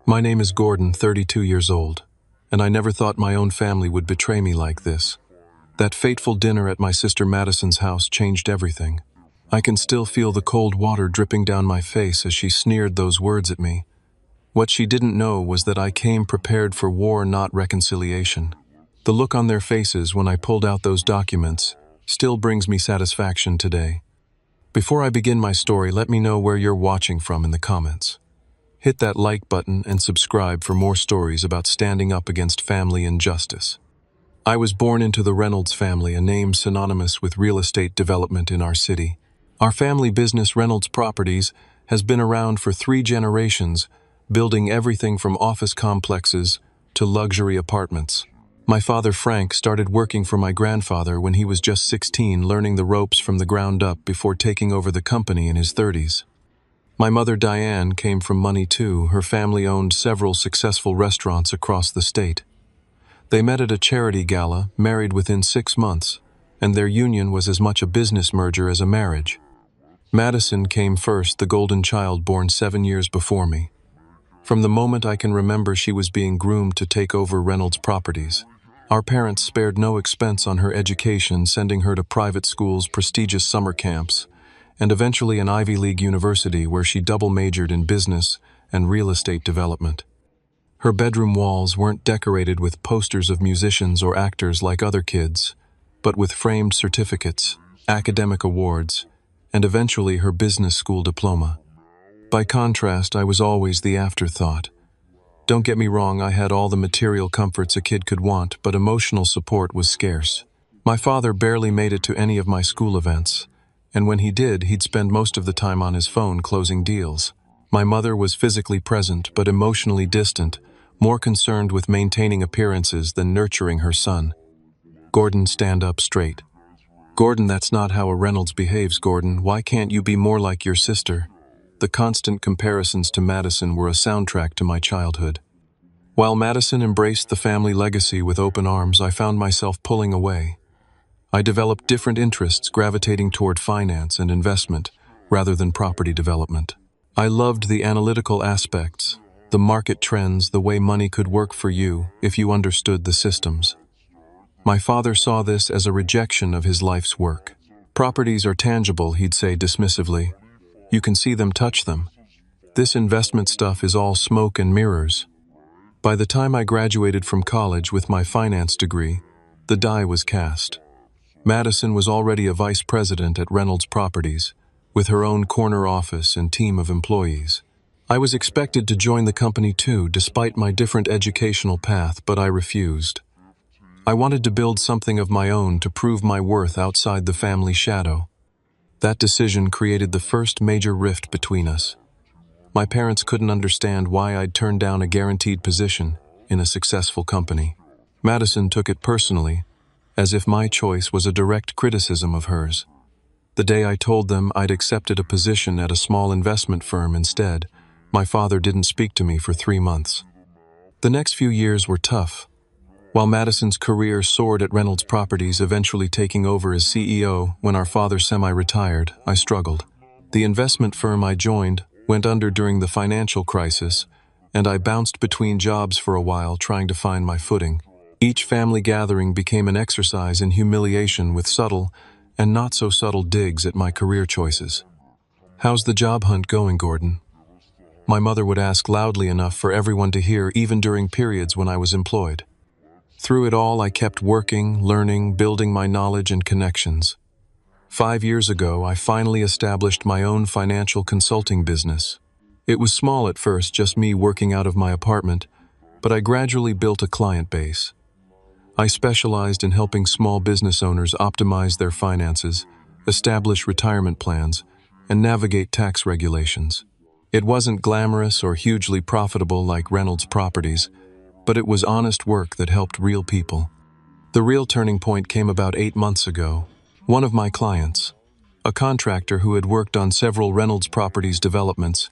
My name is Gordon, 32 years old, and I never thought my own family would betray me like this. That fateful dinner at my sister Madison's house changed everything. I can still feel the cold water dripping down my face as she sneered those words at me. What she didn't know was that I came prepared for war, not reconciliation. The look on their faces when I pulled out those documents still brings me satisfaction today. Before I begin my story, let me know where you're watching from in the comments. Hit that like button and subscribe for more stories about standing up against family injustice. I was born into the Reynolds family, a name synonymous with real estate development in our city. Our family business, Reynolds Properties, has been around for 3 generations, building everything from office complexes to luxury apartments. My father, Frank, started working for my grandfather when he was just 16, learning the ropes from the ground up before taking over the company in his 30s. My mother, Diane, came from money too. Her family owned several successful restaurants across the state. They met at a charity gala, married within 6 months, and their union was as much a business merger as a marriage. Madison came first, the golden child born 7 years before me. From the moment I can remember, she was being groomed to take over Reynolds Properties. Our parents spared no expense on her education, sending her to private schools, prestigious summer camps, and eventually an Ivy League university where she double majored in business and real estate development. Her bedroom walls weren't decorated with posters of musicians or actors like other kids, but with framed certificates, academic awards, and eventually her business school diploma. By contrast, I was always the afterthought. Don't get me wrong, I had all the material comforts a kid could want, but emotional support was scarce. My father barely made it to any of my school events, and when he did, he'd spend most of the time on his phone closing deals. My mother was physically present but emotionally distant, more concerned with maintaining appearances than nurturing her son. Gordon, stand up straight. Gordon, that's not how a Reynolds behaves, Gordon. Why can't you be more like your sister? The constant comparisons to Madison were a soundtrack to my childhood. While Madison embraced the family legacy with open arms, I found myself pulling away. I developed different interests, gravitating toward finance and investment rather than property development. I loved the analytical aspects, the market trends, the way money could work for you if you understood the systems. My father saw this as a rejection of his life's work. Properties are tangible, he'd say dismissively. You can see them, touch them. This investment stuff is all smoke and mirrors. By the time I graduated from college with my finance degree, the die was cast. Madison was already a vice president at Reynolds Properties, with her own corner office and team of employees. I was expected to join the company too, despite my different educational path, but I refused. I wanted to build something of my own to prove my worth outside the family shadow. That decision created the first major rift between us. My parents couldn't understand why I'd turned down a guaranteed position in a successful company. Madison took it personally, as if my choice was a direct criticism of hers. The day I told them I'd accepted a position at a small investment firm instead, my father didn't speak to me for 3 months. The next few years were tough. While Madison's career soared at Reynolds Properties, eventually taking over as CEO when our father semi-retired, I struggled. The investment firm I joined went under during the financial crisis, and I bounced between jobs for a while trying to find my footing. Each family gathering became an exercise in humiliation with subtle and not so subtle digs at my career choices. How's the job hunt going, Gordon? My mother would ask loudly enough for everyone to hear, even during periods when I was employed. Through it all, I kept working, learning, building my knowledge and connections. 5 years ago, I finally established my own financial consulting business. It was small at first, just me working out of my apartment, but I gradually built a client base. I specialized in helping small business owners optimize their finances, establish retirement plans, and navigate tax regulations. It wasn't glamorous or hugely profitable like Reynolds Properties, but it was honest work that helped real people. The real turning point came about 8 months ago. One of my clients, a contractor who had worked on several Reynolds Properties developments,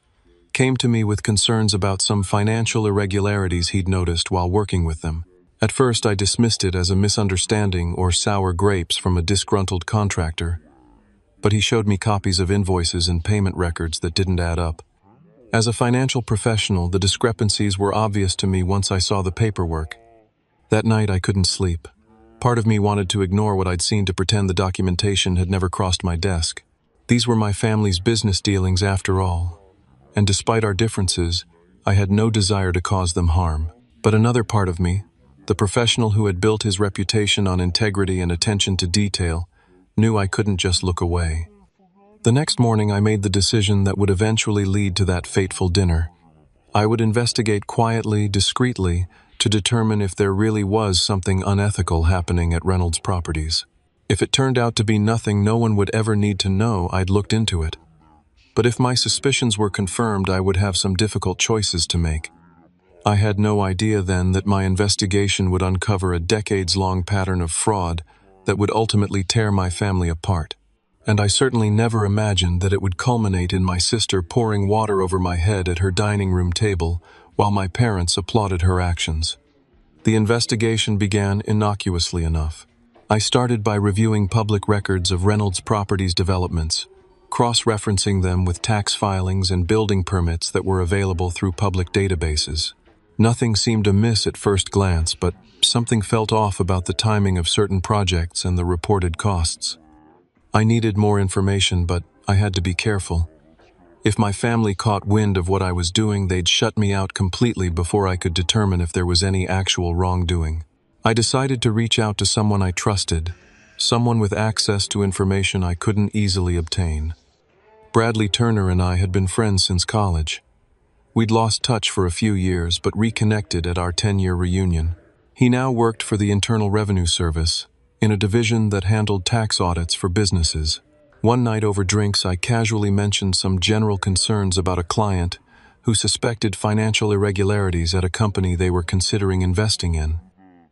came to me with concerns about some financial irregularities he'd noticed while working with them. At first, I dismissed it as a misunderstanding or sour grapes from a disgruntled contractor, but he showed me copies of invoices and payment records that didn't add up. As a financial professional, the discrepancies were obvious to me once I saw the paperwork. That night I couldn't sleep. Part of me wanted to ignore what I'd seen to pretend the documentation had never crossed my desk. These were my family's business dealings after all, and despite our differences, I had no desire to cause them harm. But another part of me, the professional who had built his reputation on integrity and attention to detail, knew I couldn't just look away. The next morning I made the decision that would eventually lead to that fateful dinner. I would investigate quietly, discreetly, to determine if there really was something unethical happening at Reynolds Properties. If it turned out to be nothing no one would ever need to know, I'd looked into it. But if my suspicions were confirmed, I would have some difficult choices to make. I had no idea then that my investigation would uncover a decades-long pattern of fraud that would ultimately tear my family apart. And I certainly never imagined that it would culminate in my sister pouring water over my head at her dining room table while my parents applauded her actions. The investigation began innocuously enough. I started by reviewing public records of Reynolds Properties developments, cross-referencing them with tax filings and building permits that were available through public databases. Nothing seemed amiss at first glance, but something felt off about the timing of certain projects and the reported costs. I needed more information, but I had to be careful. If my family caught wind of what I was doing, they'd shut me out completely before I could determine if there was any actual wrongdoing. I decided to reach out to someone I trusted, someone with access to information I couldn't easily obtain. Bradley Turner and I had been friends since college. We'd lost touch for a few years, but reconnected at our 10-year reunion. He now worked for the Internal Revenue Service, in a division that handled tax audits for businesses. One night over drinks, I casually mentioned some general concerns about a client who suspected financial irregularities at a company they were considering investing in.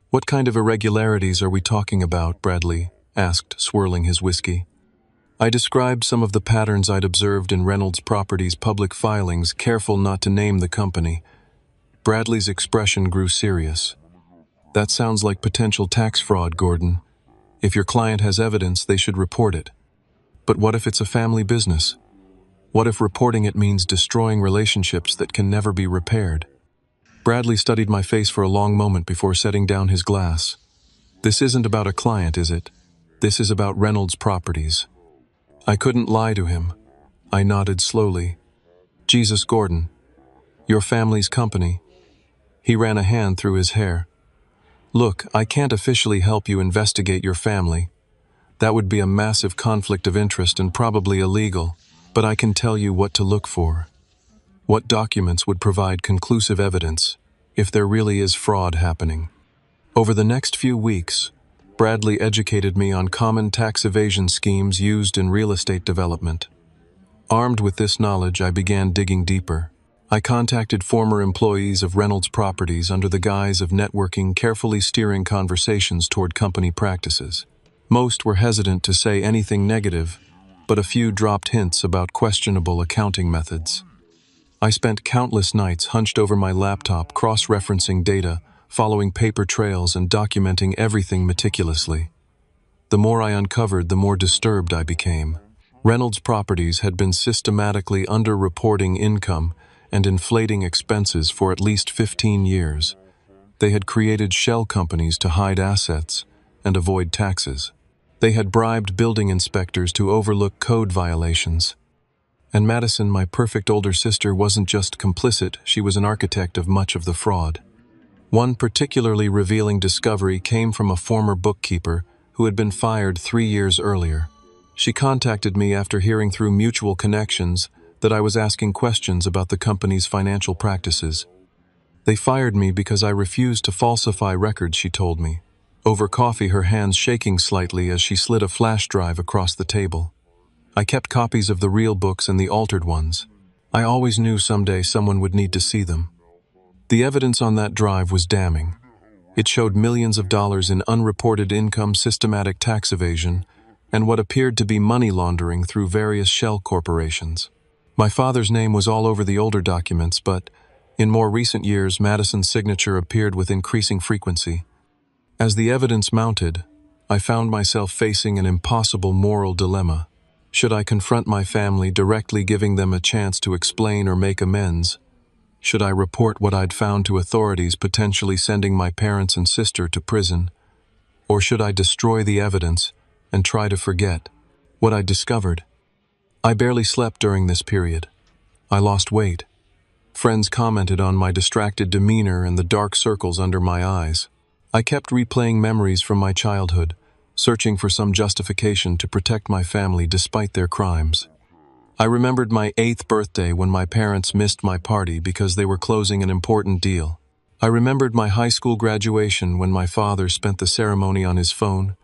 "What kind of irregularities are we talking about?" Bradley asked, swirling his whiskey. I described some of the patterns I'd observed in Reynolds Properties' public filings, careful not to name the company. Bradley's expression grew serious. "That sounds like potential tax fraud, Gordon. If your client has evidence, they should report it. But what if it's a family business? What if reporting it means destroying relationships that can never be repaired?" Bradley studied my face for a long moment before setting down his glass. "This isn't about a client, is it? This is about Reynolds Properties." I couldn't lie to him. I nodded slowly. "Jesus, Gordon. Your family's company." He ran a hand through his hair. "Look, I can't officially help you investigate your family. That would be a massive conflict of interest and probably illegal. But I can tell you what to look for. What documents would provide conclusive evidence if there really is fraud happening?" Over the next few weeks, Bradley educated me on common tax evasion schemes used in real estate development. Armed with this knowledge, I began digging deeper. I contacted former employees of Reynolds Properties under the guise of networking, carefully steering conversations toward company practices. Most were hesitant to say anything negative, but a few dropped hints about questionable accounting methods. I spent countless nights hunched over my laptop, cross-referencing data, following paper trails and documenting everything meticulously. The more I uncovered, the more disturbed I became. Reynolds Properties had been systematically underreporting income and inflating expenses for at least 15 years. They had created shell companies to hide assets and avoid taxes. They had bribed building inspectors to overlook code violations. And Madison, my perfect older sister, wasn't just complicit, she was an architect of much of the fraud. One particularly revealing discovery came from a former bookkeeper who had been fired 3 years earlier. She contacted me after hearing through mutual connections that I was asking questions about the company's financial practices. "They fired me because I refused to falsify records," she told me. Over coffee, her hands shaking slightly as she slid a flash drive across the table. I kept copies of the real books and the altered ones. I always knew someday someone would need to see them. The evidence on that drive was damning. It showed millions of dollars in unreported income, systematic tax evasion, and what appeared to be money laundering through various shell corporations. My father's name was all over the older documents, but in more recent years, Madison's signature appeared with increasing frequency. As the evidence mounted, I found myself facing an impossible moral dilemma. Should I confront my family directly, giving them a chance to explain or make amends? Should I report what I'd found to authorities, potentially sending my parents and sister to prison? Or should I destroy the evidence and try to forget what I'd discovered? I barely slept during this period. I lost weight. Friends commented on my distracted demeanor and the dark circles under my eyes. I kept replaying memories from my childhood, searching for some justification to protect my family despite their crimes. I remembered my 8th birthday when my parents missed my party because they were closing an important deal. I remembered my high school graduation when my father spent the ceremony on his phone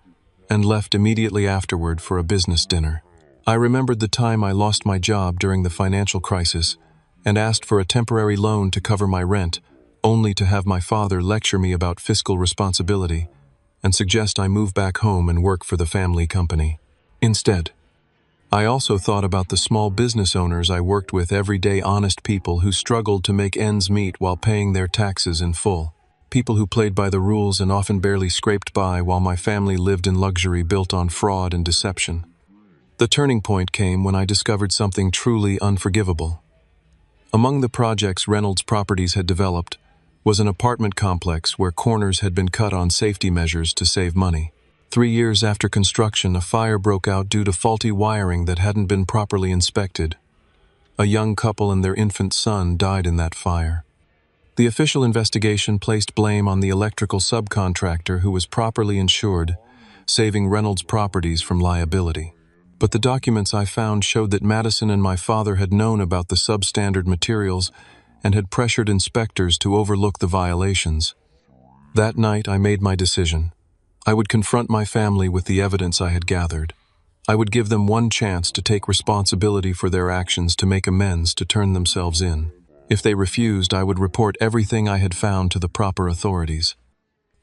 and left immediately afterward for a business dinner. I remembered the time I lost my job during the financial crisis and asked for a temporary loan to cover my rent, only to have my father lecture me about fiscal responsibility and suggest I move back home and work for the family company instead. I also thought about the small business owners I worked with, everyday honest people who struggled to make ends meet while paying their taxes in full. People who played by the rules and often barely scraped by, while my family lived in luxury built on fraud and deception. The turning point came when I discovered something truly unforgivable. Among the projects Reynolds Properties had developed was an apartment complex where corners had been cut on safety measures to save money. 3 years after construction, a fire broke out due to faulty wiring that hadn't been properly inspected. A young couple and their infant son died in that fire. The official investigation placed blame on the electrical subcontractor who was properly insured, saving Reynolds Properties from liability. But the documents I found showed that Madison and my father had known about the substandard materials and had pressured inspectors to overlook the violations. That night, I made my decision. I would confront my family with the evidence I had gathered. I would give them one chance to take responsibility for their actions, to make amends, to turn themselves in. If they refused, I would report everything I had found to the proper authorities.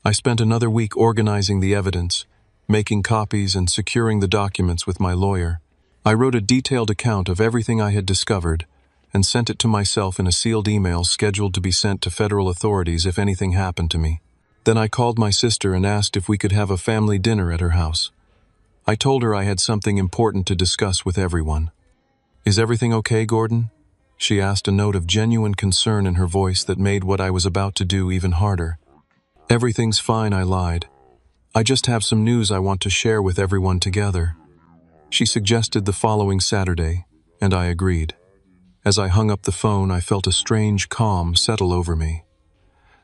I spent another week organizing the evidence, making copies and securing the documents with my lawyer. I wrote a detailed account of everything I had discovered and sent it to myself in a sealed email scheduled to be sent to federal authorities if anything happened to me. Then I called my sister and asked if we could have a family dinner at her house. I told her I had something important to discuss with everyone. "Is everything okay, Gordon?" she asked, a note of genuine concern in her voice that made what I was about to do even harder. "Everything's fine," I lied. "I just have some news I want to share with everyone together." She suggested the following Saturday, and I agreed. As I hung up the phone, I felt a strange calm settle over me.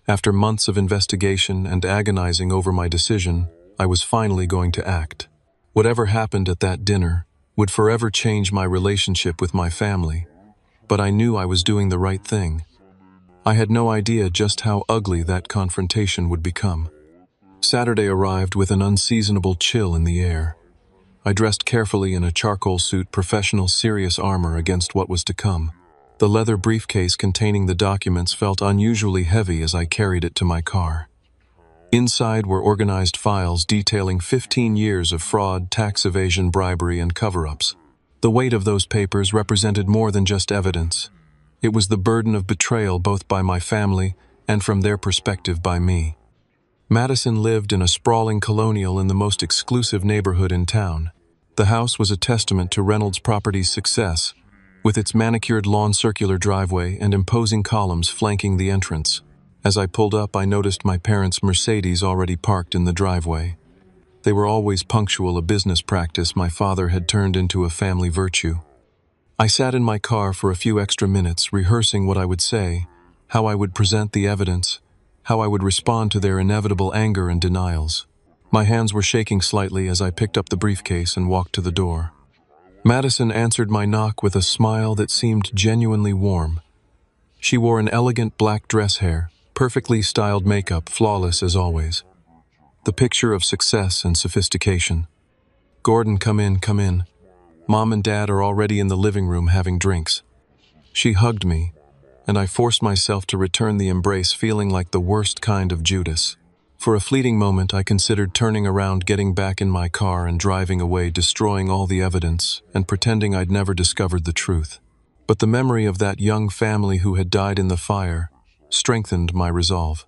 After months of investigation and agonizing over my decision, I was finally going to act. Whatever happened at that dinner would forever change my relationship with my family, but I knew I was doing the right thing. I had no idea just how ugly that confrontation would become. Saturday arrived with an unseasonable chill in the air. I dressed carefully in a charcoal suit, professional, serious armor against what was to come. The leather briefcase containing the documents felt unusually heavy as I carried it to my car. Inside were organized files detailing 15 years of fraud, tax evasion, bribery, and cover-ups. The weight of those papers represented more than just evidence. It was the burden of betrayal, both by my family and from their perspective by me. Madison lived in a sprawling colonial in the most exclusive neighborhood in town. The house was a testament to Reynolds Properties' success, with its manicured lawn, circular driveway, and imposing columns flanking the entrance. As I pulled up, I noticed my parents' Mercedes already parked in the driveway. They were always punctual, a business practice my father had turned into a family virtue. I sat in my car for a few extra minutes, rehearsing what I would say, how I would present the evidence, how I would respond to their inevitable anger and denials. My hands were shaking slightly as I picked up the briefcase and walked to the door. Madison answered my knock with a smile that seemed genuinely warm. She wore an elegant black dress, hair, perfectly styled makeup, flawless as always. The picture of success and sophistication. "Gordon, come in, come in. Mom and Dad are already in the living room having drinks." She hugged me, and I forced myself to return the embrace, feeling like the worst kind of Judas. For a fleeting moment, I considered turning around, getting back in my car and driving away, destroying all the evidence and pretending I'd never discovered the truth. But the memory of that young family who had died in the fire strengthened my resolve.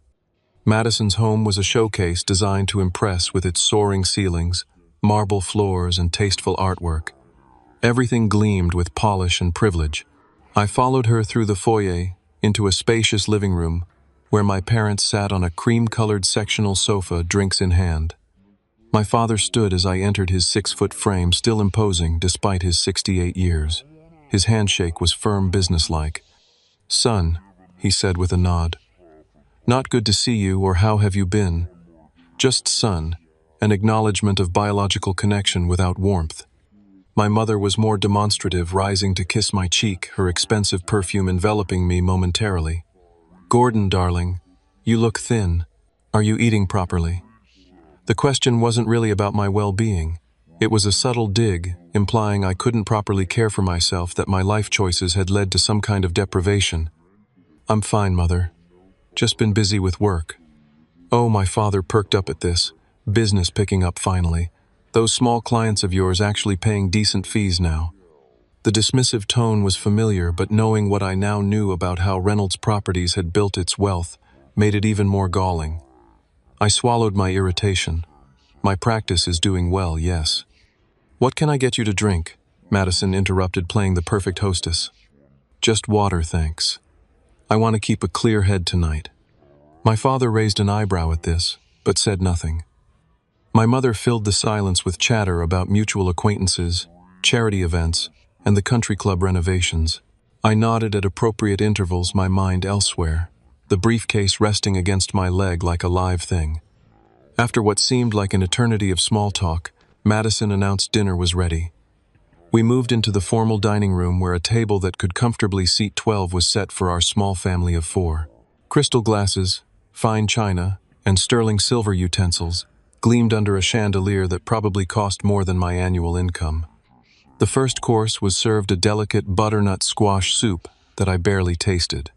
Madison's home was a showcase designed to impress with its soaring ceilings, marble floors, and tasteful artwork. Everything gleamed with polish and privilege. I followed her through the foyer into a spacious living room where my parents sat on a cream-colored sectional sofa, drinks in hand. My father stood as I entered his 6-foot frame, still imposing despite his 68 years. His handshake was firm, businesslike. "Son," he said with a nod. "Not good to see you, or how have you been?" Just son, an acknowledgement of biological connection without warmth. My mother was more demonstrative, rising to kiss my cheek, her expensive perfume enveloping me momentarily. "Gordon, darling, you look thin. Are you eating properly?" The question wasn't really about my well-being. It was a subtle dig, implying I couldn't properly care for myself, that my life choices had led to some kind of deprivation. "I'm fine, Mother. Just been busy with work." Oh, my father perked up at this. "Business picking up finally. Those small clients of yours actually paying decent fees now." The dismissive tone was familiar, but knowing what I now knew about how Reynolds Properties had built its wealth made it even more galling. I swallowed my irritation. "My practice is doing well, yes." "What can I get you to drink?" Madison interrupted, playing the perfect hostess. "Just water, thanks. I want to keep a clear head tonight." My father raised an eyebrow at this, but said nothing. My mother filled the silence with chatter about mutual acquaintances, charity events, and the country club renovations. I nodded at appropriate intervals, my mind elsewhere, the briefcase resting against my leg like a live thing. After what seemed like an eternity of small talk, Madison announced dinner was ready. We moved into the formal dining room where a table that could comfortably seat 12 was set for our small family of 4. Crystal glasses, fine china, and sterling silver utensils gleamed under a chandelier that probably cost more than my annual income. The first course was served a delicate butternut squash soup that I barely tasted.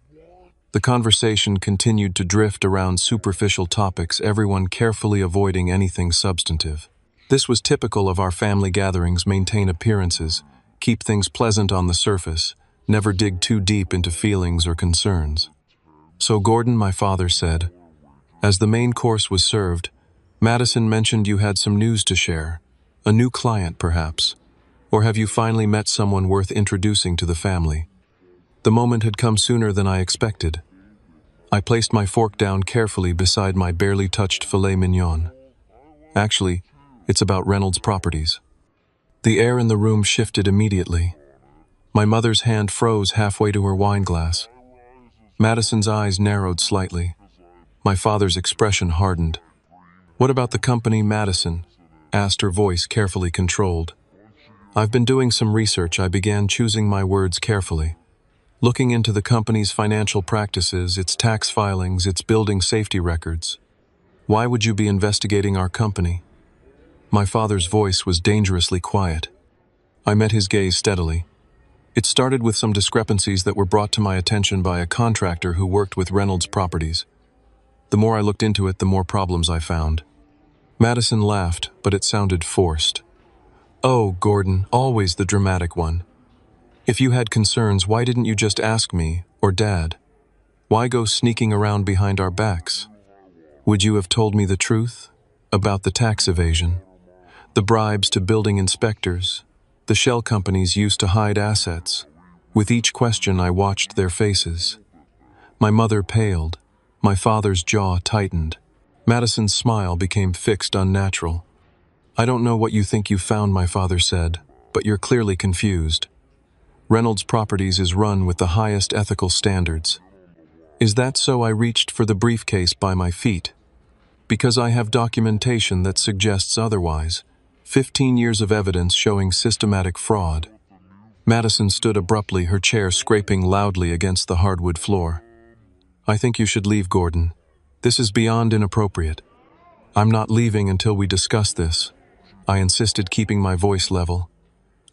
The conversation continued to drift around superficial topics, everyone carefully avoiding anything substantive. This was typical of our family gatherings: maintain appearances, keep things pleasant on the surface, never dig too deep into feelings or concerns. "So Gordon," my father said, as the main course was served, "Madison mentioned you had some news to share. A new client, perhaps? Or have you finally met someone worth introducing to the family?" The moment had come sooner than I expected. I placed my fork down carefully beside my barely touched filet mignon. "Actually, it's about Reynolds Properties." The air in the room shifted immediately. My mother's hand froze halfway to her wine glass. Madison's eyes narrowed slightly. My father's expression hardened. "What about the company, Madison?" asked, her voice carefully controlled. "I've been doing some research," I began, choosing my words carefully. "Looking into the company's financial practices, its tax filings, its building safety records." "Why would you be investigating our company?" My father's voice was dangerously quiet. I met his gaze steadily. "It started with some discrepancies that were brought to my attention by a contractor who worked with Reynolds Properties. The more I looked into it, the more problems I found." Madison laughed, but it sounded forced. "Oh, Gordon, always the dramatic one. If you had concerns, why didn't you just ask me, or Dad? Why go sneaking around behind our backs? Would you have told me the truth? About the tax evasion, the bribes to building inspectors, the shell companies used to hide assets?" With each question, I watched their faces. My mother paled. My father's jaw tightened. Madison's smile became fixed, unnatural. "I don't know what you think you found," my father said, "but you're clearly confused. Reynolds Properties is run with the highest ethical standards." "Is that so?" I reached for the briefcase by my feet. "Because I have documentation that suggests otherwise. 15 years of evidence showing systematic fraud." Madison stood abruptly, her chair scraping loudly against the hardwood floor. "I think you should leave, Gordon. This is beyond inappropriate." "I'm not leaving until we discuss this," I insisted, keeping my voice level.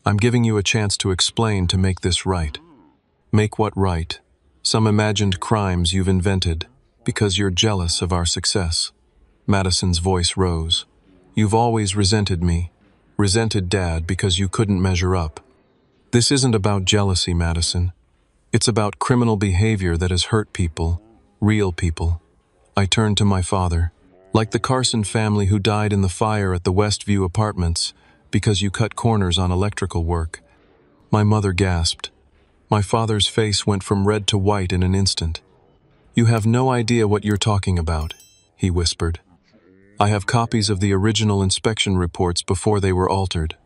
"I'm giving you a chance to explain, to make this right." "Make what right?" "Some imagined crimes you've invented because you're jealous of our success." Madison's voice rose. "You've always resented me, resented Dad because you couldn't measure up." "This isn't about jealousy, Madison. It's about criminal behavior that has hurt people, real people." I turned to my father. "Like the Carson family who died in the fire at the Westview Apartments because you cut corners on electrical work." My mother gasped. My father's face went from red to white in an instant. "You have no idea what you're talking about," he whispered. "I have copies of the original inspection reports before they were altered.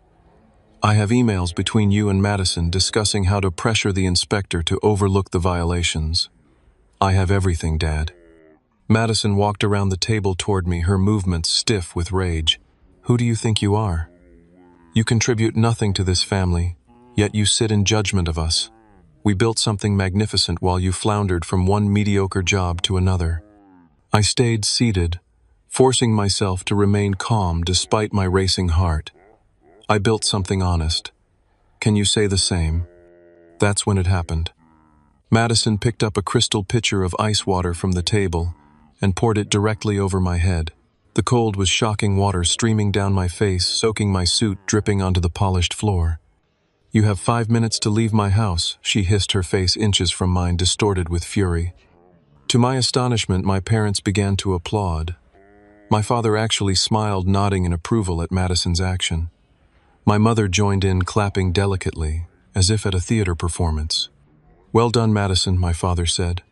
I have emails between you and Madison discussing how to pressure the inspector to overlook the violations. I have everything, Dad." Madison walked around the table toward me, her movements stiff with rage. "Who do you think you are? You contribute nothing to this family, yet you sit in judgment of us. We built something magnificent while you floundered from one mediocre job to another." I stayed seated, forcing myself to remain calm despite my racing heart. "I built something honest. Can you say the same?" That's when it happened. Madison picked up a crystal pitcher of ice water from the table and poured it directly over my head. The cold was shocking water streaming down my face, soaking my suit, dripping onto the polished floor. "You have 5 minutes to leave my house," she hissed, her face inches from mine, distorted with fury. To my astonishment, my parents began to applaud. My father actually smiled, nodding in approval at Madison's action. My mother joined in, clapping delicately, as if at a theater performance. "Well done, Madison," my father said.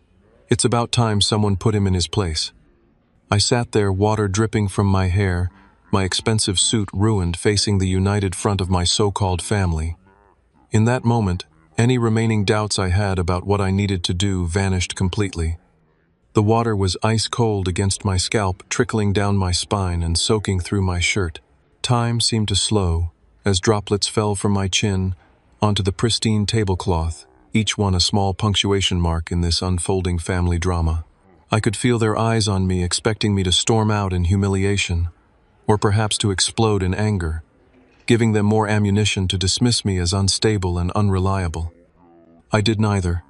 "It's about time someone put him in his place." I sat there, water dripping from my hair, my expensive suit ruined, facing the united front of my so-called family. In that moment, any remaining doubts I had about what I needed to do vanished completely. The water was ice cold against my scalp, trickling down my spine and soaking through my shirt. Time seemed to slow, as droplets fell from my chin onto the pristine tablecloth, each one a small punctuation mark in this unfolding family drama. I could feel their eyes on me, expecting me to storm out in humiliation, or perhaps to explode in anger, giving them more ammunition to dismiss me as unstable and unreliable. I did neither.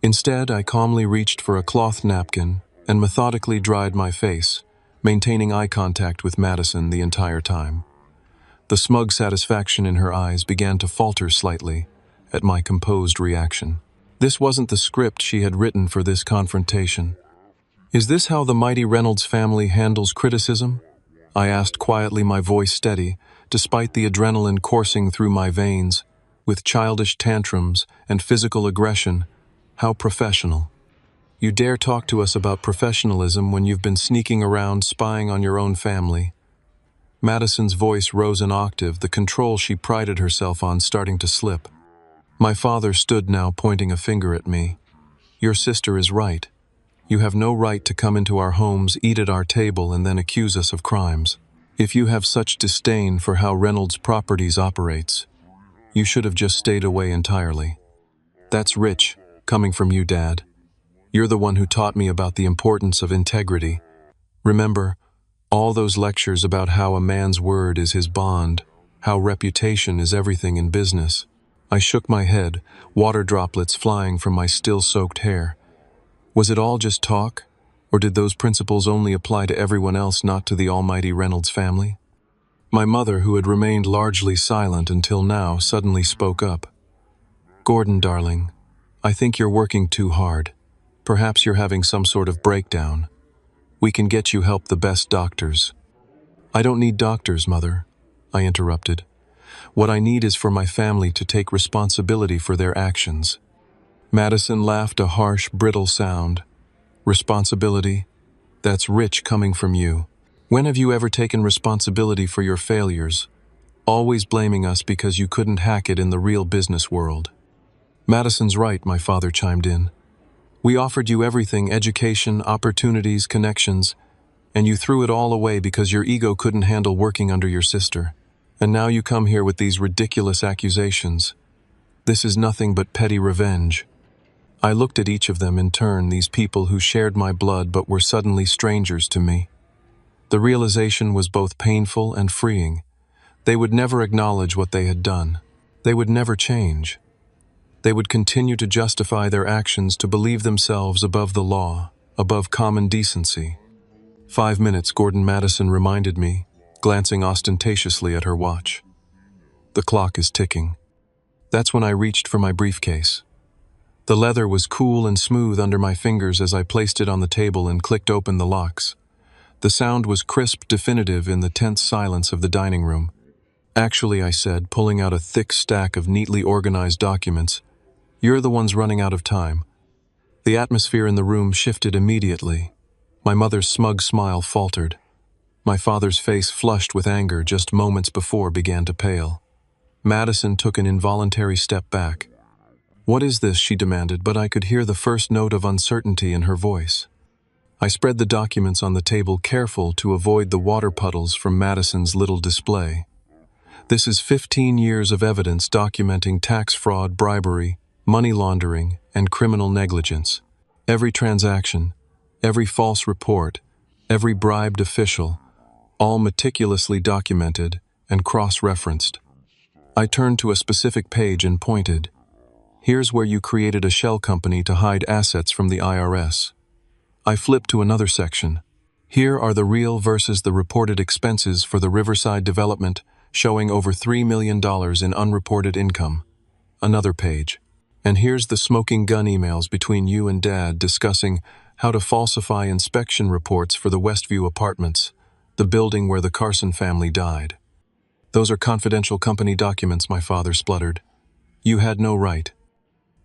Instead, I calmly reached for a cloth napkin and methodically dried my face, maintaining eye contact with Madison the entire time. The smug satisfaction in her eyes began to falter slightly at my composed reaction. This wasn't the script she had written for this confrontation. "Is this how the mighty Reynolds family handles criticism?" I asked quietly, my voice steady, despite the adrenaline coursing through my veins. "With childish tantrums and physical aggression, how professional." "You dare talk to us about professionalism when you've been sneaking around spying on your own family?" Madison's voice rose an octave, the control she prided herself on starting to slip. My father stood now, pointing a finger at me. "Your sister is right. You have no right to come into our homes, eat at our table, and then accuse us of crimes. If you have such disdain for how Reynolds Properties operates, you should have just stayed away entirely. That's rich, coming from you, Dad. You're the one who taught me about the importance of integrity. Remember, all those lectures about how a man's word is his bond, how reputation is everything in business." I shook my head, water droplets flying from my still-soaked hair. Was it all just talk, or did those principles only apply to everyone else, not to the almighty Reynolds family? My mother, who had remained largely silent until now, suddenly spoke up. "Gordon, darling, I think you're working too hard. Perhaps you're having some sort of breakdown. We can get you help, the best doctors." "I don't need doctors, Mother," I interrupted. "What I need is for my family to take responsibility for their actions." Madison laughed, a harsh, brittle sound. "Responsibility? That's rich coming from you. When have you ever taken responsibility for your failures? Always blaming us because you couldn't hack it in the real business world." "Madison's right," my father chimed in. "We offered you everything: education, opportunities, connections, and you threw it all away because your ego couldn't handle working under your sister. And now you come here with these ridiculous accusations. This is nothing but petty revenge." I looked at each of them in turn, these people who shared my blood but were suddenly strangers to me. The realization was both painful and freeing. They would never acknowledge what they had done. They would never change. They would continue to justify their actions, to believe themselves above the law, above common decency. 5 minutes, Gordon, Madison reminded me, glancing ostentatiously at her watch. "The clock is ticking." That's when I reached for my briefcase. The leather was cool and smooth under my fingers as I placed it on the table and clicked open the locks. The sound was crisp, definitive in the tense silence of the dining room. Actually, I said, pulling out a thick stack of neatly organized documents, you're the ones running out of time. The atmosphere in the room shifted immediately. My mother's smug smile faltered. My father's face, flushed with anger just moments before, began to pale. Madison took an involuntary step back. "What is this?" she demanded, but I could hear the first note of uncertainty in her voice. I spread the documents on the table, careful to avoid the water puddles from Madison's little display. "This is 15 years of evidence documenting tax fraud, bribery, money laundering, and criminal negligence. Every transaction, every false report, every bribed official, all meticulously documented and cross-referenced." I turned to a specific page and pointed. "Here's where you created a shell company to hide assets from the IRS." I flipped to another section. "Here are the real versus the reported expenses for the Riverside development, showing over $3 million in unreported income." Another page. "And here's the smoking gun emails between you and Dad discussing how to falsify inspection reports for the Westview Apartments, the building where the Carson family died." "Those are confidential company documents," my father spluttered. "You had no right."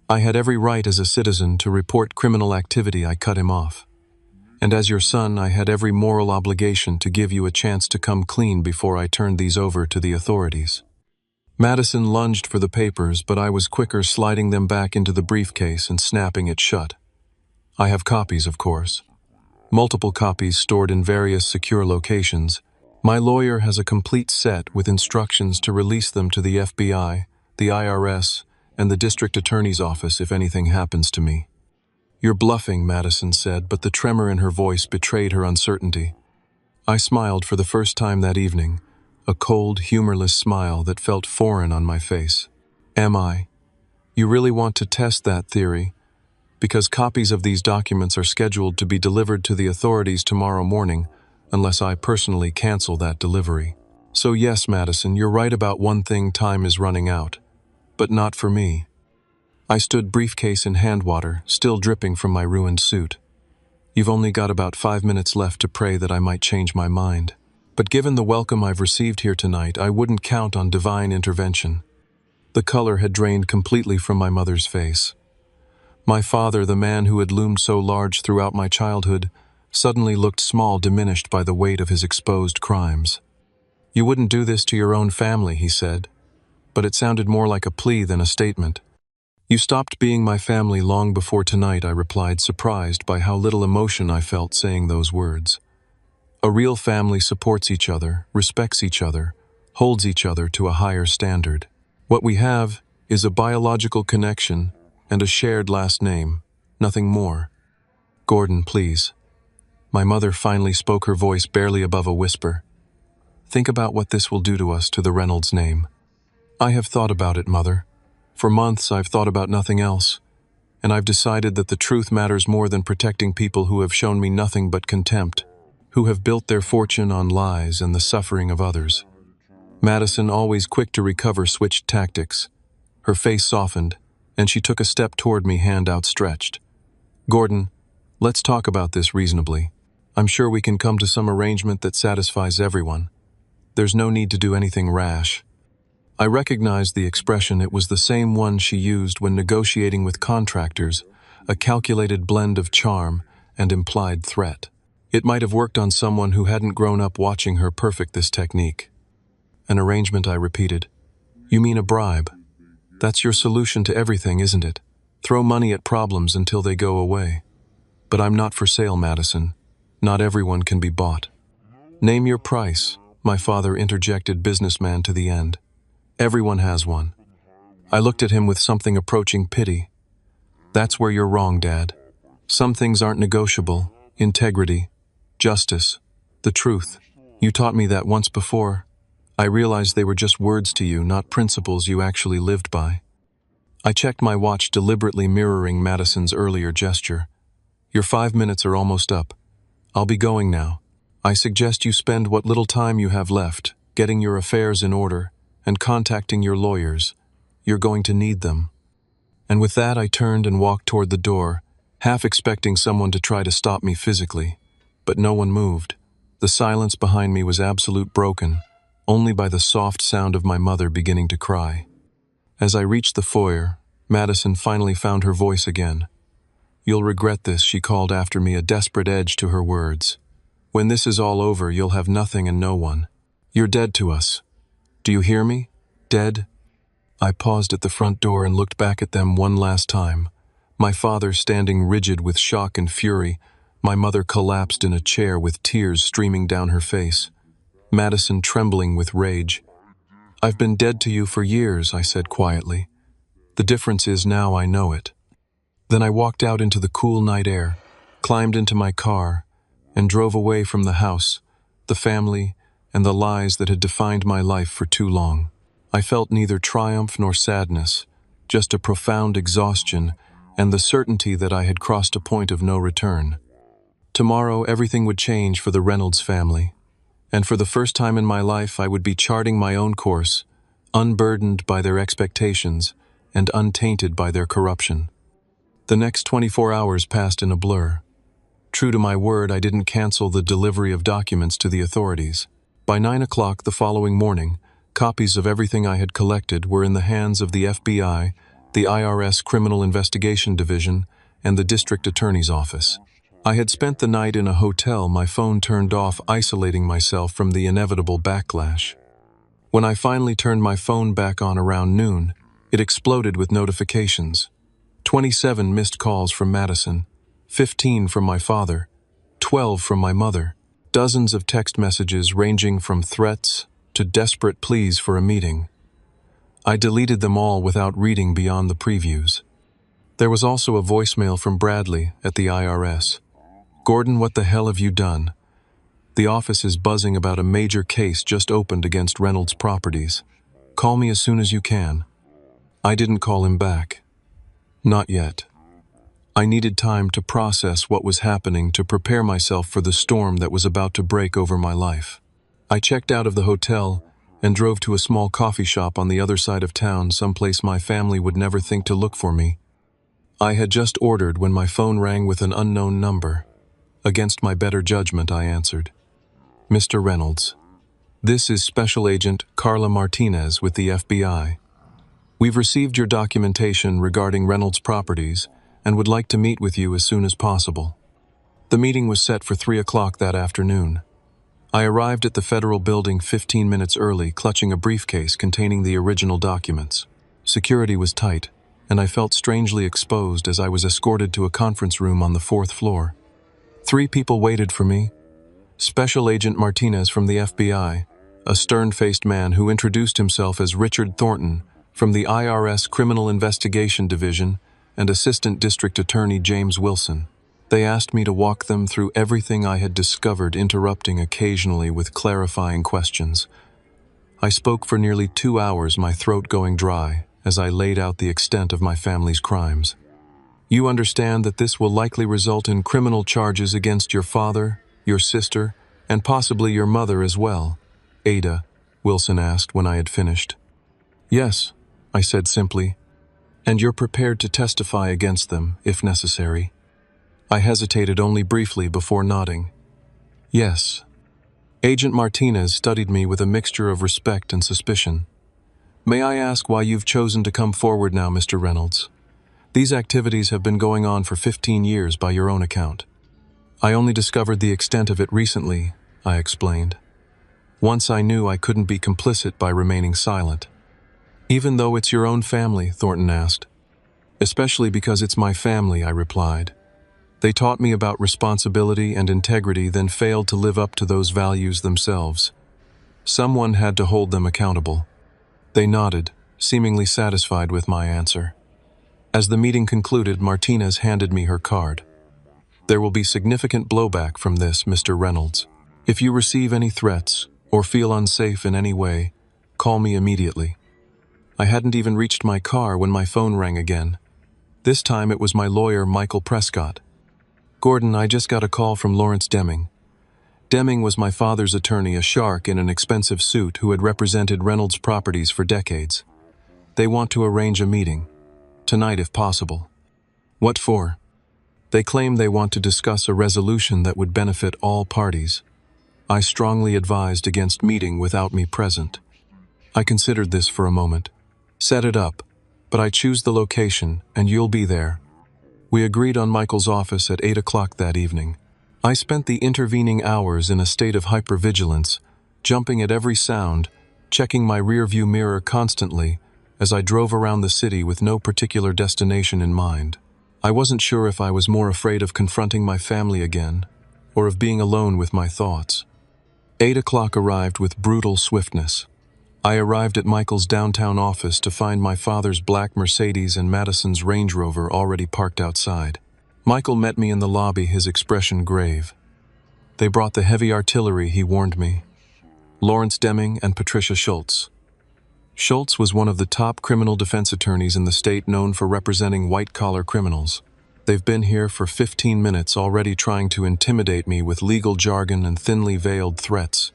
"I had every right as a citizen to report criminal activity," I cut him off. "And as your son, I had every moral obligation to give you a chance to come clean before I turned these over to the authorities." Madison lunged for the papers, but I was quicker, sliding them back into the briefcase and snapping it shut. "I have copies, of course. Multiple copies stored in various secure locations. My lawyer has a complete set with instructions to release them to the FBI, the IRS, and the district attorney's office if anything happens to me." "You're bluffing," Madison said, but the tremor in her voice betrayed her uncertainty. I smiled for the first time that evening, a cold, humorless smile that felt foreign on my face. "Am I? You really want to test that theory? Because copies of these documents are scheduled to be delivered to the authorities tomorrow morning, unless I personally cancel that delivery. So yes, Madison, you're right about one thing: time is running out. But not for me." I stood, briefcase in hand water, still dripping from my ruined suit. "You've only got about 5 minutes left to pray that I might change my mind. But given the welcome I've received here tonight, I wouldn't count on divine intervention." The color had drained completely from my mother's face. My father, the man who had loomed so large throughout my childhood, suddenly looked small, diminished by the weight of his exposed crimes. "You wouldn't do this to your own family," he said, but it sounded more like a plea than a statement. "You stopped being my family long before tonight," I replied, surprised by how little emotion I felt saying those words. "A real family supports each other, respects each other, holds each other to a higher standard. What we have is a biological connection and a shared last name, nothing more. Gordon, please." My mother finally spoke, her voice barely above a whisper. "Think about what this will do to us, to the Reynolds name." "I have thought about it, Mother. For months I've thought about nothing else, and I've decided that the truth matters more than protecting people who have shown me nothing but contempt, who have built their fortune on lies and the suffering of others." Madison, always quick to recover, switched tactics. Her face softened, and she took a step toward me, hand outstretched. "Gordon, let's talk about this reasonably. I'm sure we can come to some arrangement that satisfies everyone. There's no need to do anything rash." I recognized the expression. It was the same one she used when negotiating with contractors, a calculated blend of charm and implied threat. It might have worked on someone who hadn't grown up watching her perfect this technique. "An arrangement," I repeated. "You mean a bribe? That's your solution to everything, isn't it? Throw money at problems until they go away." "But I'm not for sale, Madison. Not everyone can be bought." "Name your price," my father interjected, businessman to the end. "Everyone has one." I looked at him with something approaching pity. "That's where you're wrong, Dad. Some things aren't negotiable. Integrity, justice, the truth. You taught me that once before. I realized they were just words to you, not principles you actually lived by." I checked my watch, deliberately mirroring Madison's earlier gesture. "Your 5 minutes are almost up. I'll be going now. I suggest you spend what little time you have left getting your affairs in order and contacting your lawyers. You're going to need them." And with that, I turned and walked toward the door, half expecting someone to try to stop me physically. But no one moved. The silence behind me was absolute, broken, only by the soft sound of my mother beginning to cry. As I reached the foyer, Madison finally found her voice again. "You'll regret this," she called after me, a desperate edge to her words. "When this is all over, you'll have nothing and no one. You're dead to us. Do you hear me? Dead?" I paused at the front door and looked back at them one last time. My father standing rigid with shock and fury, my mother collapsed in a chair with tears streaming down her face, Madison trembling with rage. "I've been dead to you for years," I said quietly. "The difference is now I know it." Then I walked out into the cool night air, climbed into my car, and drove away from the house, the family, and the lies that had defined my life for too long. I felt neither triumph nor sadness, just a profound exhaustion and the certainty that I had crossed a point of no return. Tomorrow everything would change for the Reynolds family, and for the first time in my life I would be charting my own course, unburdened by their expectations and untainted by their corruption. The next 24 hours passed in a blur. True to my word, I didn't cancel the delivery of documents to the authorities. By 9 o'clock the following morning, copies of everything I had collected were in the hands of the FBI, the IRS Criminal Investigation Division, and the District Attorney's Office. I had spent the night in a hotel, my phone turned off, isolating myself from the inevitable backlash. When I finally turned my phone back on around noon, it exploded with notifications. 27 missed calls from Madison, 15 from my father, 12 from my mother, dozens of text messages ranging from threats to desperate pleas for a meeting. I deleted them all without reading beyond the previews. There was also a voicemail from Bradley at the IRS. "Gordon, what the hell have you done? The office is buzzing about a major case just opened against Reynolds Properties. Call me as soon as you can." I didn't call him back. Not yet. I needed time to process what was happening, to prepare myself for the storm that was about to break over my life. I checked out of the hotel and drove to a small coffee shop on the other side of town, someplace my family would never think to look for me. I had just ordered when my phone rang with an unknown number. Against my better judgment, I answered. "Mr. Reynolds, this is Special Agent Carla Martinez with the FBI. We've received your documentation regarding Reynolds Properties and would like to meet with you as soon as possible." The meeting was set for 3 o'clock that afternoon. I arrived at the federal building 15 minutes early, clutching a briefcase containing the original documents. Security was tight, and I felt strangely exposed as I was escorted to a conference room on the 4th floor. 3 people waited for me. Special Agent Martinez from the FBI, a stern-faced man who introduced himself as Richard Thornton from the IRS Criminal Investigation Division, and Assistant District Attorney James Wilson. They asked me to walk them through everything I had discovered, interrupting occasionally with clarifying questions. I spoke for nearly 2 hours, my throat going dry, as I laid out the extent of my family's crimes. "You understand that this will likely result in criminal charges against your father, your sister, and possibly your mother as well, Ada?" Wilson asked when I had finished. "Yes," I said simply. "And you're prepared to testify against them, if necessary?" I hesitated only briefly before nodding. "Yes." Agent Martinez studied me with a mixture of respect and suspicion. "May I ask why you've chosen to come forward now, Mr. Reynolds? These activities have been going on for 15 years by your own account." "I only discovered the extent of it recently," I explained. "Once I knew I couldn't be complicit by remaining silent." "Even though it's your own family?" Thornton asked. "Especially because it's my family," I replied. "They taught me about responsibility and integrity, then failed to live up to those values themselves. Someone had to hold them accountable." They nodded, seemingly satisfied with my answer. As the meeting concluded, Martinez handed me her card. "There will be significant blowback from this, Mr. Reynolds. If you receive any threats or feel unsafe in any way, call me immediately." I hadn't even reached my car when my phone rang again. This time it was my lawyer, Michael Prescott. "Gordon, I just got a call from Lawrence Deming." Deming was my father's attorney, a shark in an expensive suit who had represented Reynolds Properties for decades. "They want to arrange a meeting. Tonight, if possible." "What for?" "They claim they want to discuss a resolution that would benefit all parties." I strongly advised against meeting without me present. I considered this for a moment. Set it up, but I choose the location, and you'll be there. We agreed on Michael's office at 8 o'clock that evening. I spent the intervening hours in a state of hypervigilance, jumping at every sound, checking my rearview mirror constantly as I drove around the city with no particular destination in mind. I wasn't sure if I was more afraid of confronting my family again, or of being alone with my thoughts. 8 o'clock arrived with brutal swiftness. I arrived at Michael's downtown office to find my father's black Mercedes and Madison's Range Rover already parked outside. Michael met me in the lobby, his expression grave. They brought the heavy artillery, he warned me. Lawrence Deming and Patricia Schultz. Schultz was one of the top criminal defense attorneys in the state, known for representing white-collar criminals. They've been here for 15 minutes already, trying to intimidate me with legal jargon and thinly veiled threats.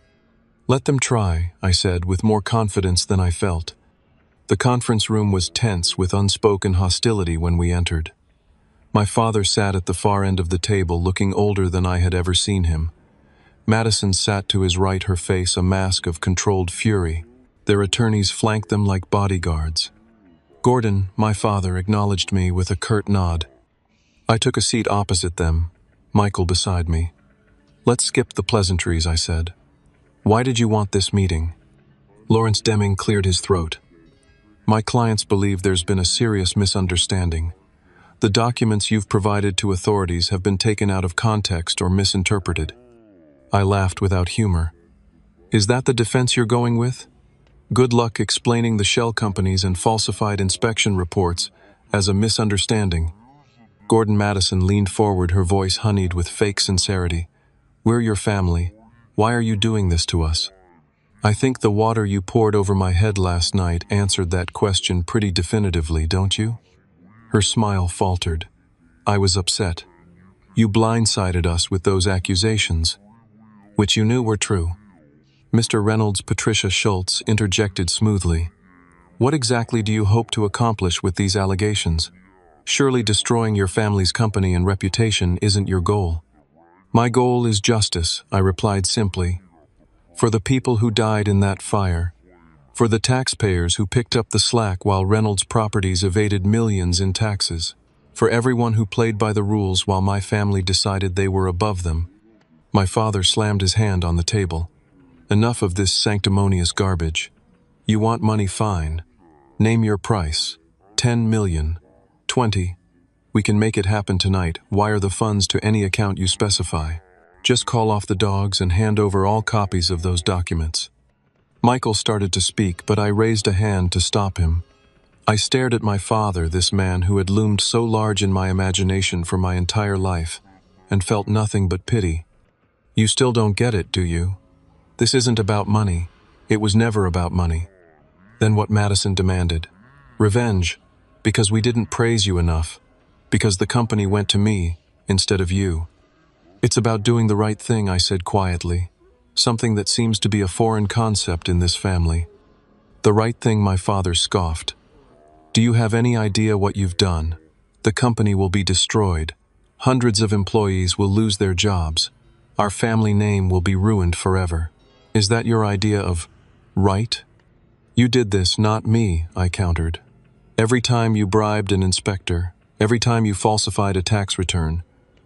Let them try, I said, with more confidence than I felt. The conference room was tense with unspoken hostility when we entered. My father sat at the far end of the table, looking older than I had ever seen him. Madison sat to his right, her face a mask of controlled fury. Their attorneys flanked them like bodyguards. Gordon, my father, acknowledged me with a curt nod. I took a seat opposite them, Michael beside me. Let's skip the pleasantries, I said. Why did you want this meeting? Lawrence Deming cleared his throat. My clients believe there's been a serious misunderstanding. The documents you've provided to authorities have been taken out of context or misinterpreted. I laughed without humor. Is that the defense you're going with? Good luck explaining the shell companies and falsified inspection reports as a misunderstanding. Gordon Madison leaned forward, her voice honeyed with fake sincerity. We're your family. Why are you doing this to us? I think the water you poured over my head last night answered that question pretty definitively, don't you? Her smile faltered. I was upset. You blindsided us with those accusations, which you knew were true. Mr. Reynolds, Patricia Schultz interjected smoothly. What exactly do you hope to accomplish with these allegations? Surely destroying your family's company and reputation isn't your goal. My goal is justice, I replied simply. For the people who died in that fire. For the taxpayers who picked up the slack while Reynolds Properties evaded millions in taxes. For everyone who played by the rules while my family decided they were above them. My father slammed his hand on the table. Enough of this sanctimonious garbage. You want money, fine. Name your price. 10 million. 20. We can make it happen tonight. Wire the funds to any account you specify. Just call off the dogs and hand over all copies of those documents. Michael started to speak, but I raised a hand to stop him. I stared at my father, this man who had loomed so large in my imagination for my entire life, and felt nothing but pity. You still don't get it, do you? This isn't about money. It was never about money. Then what Madison demanded. Revenge, because we didn't praise you enough, because the company went to me instead of you. It's about doing the right thing, I said quietly, something that seems to be a foreign concept in this family. The right thing, my father scoffed. Do you have any idea what you've done? The company will be destroyed. Hundreds of employees will lose their jobs. Our family name will be ruined forever. Is that your idea of right? You did this, not me, I countered. Every time you bribed an inspector, every time you falsified a tax return,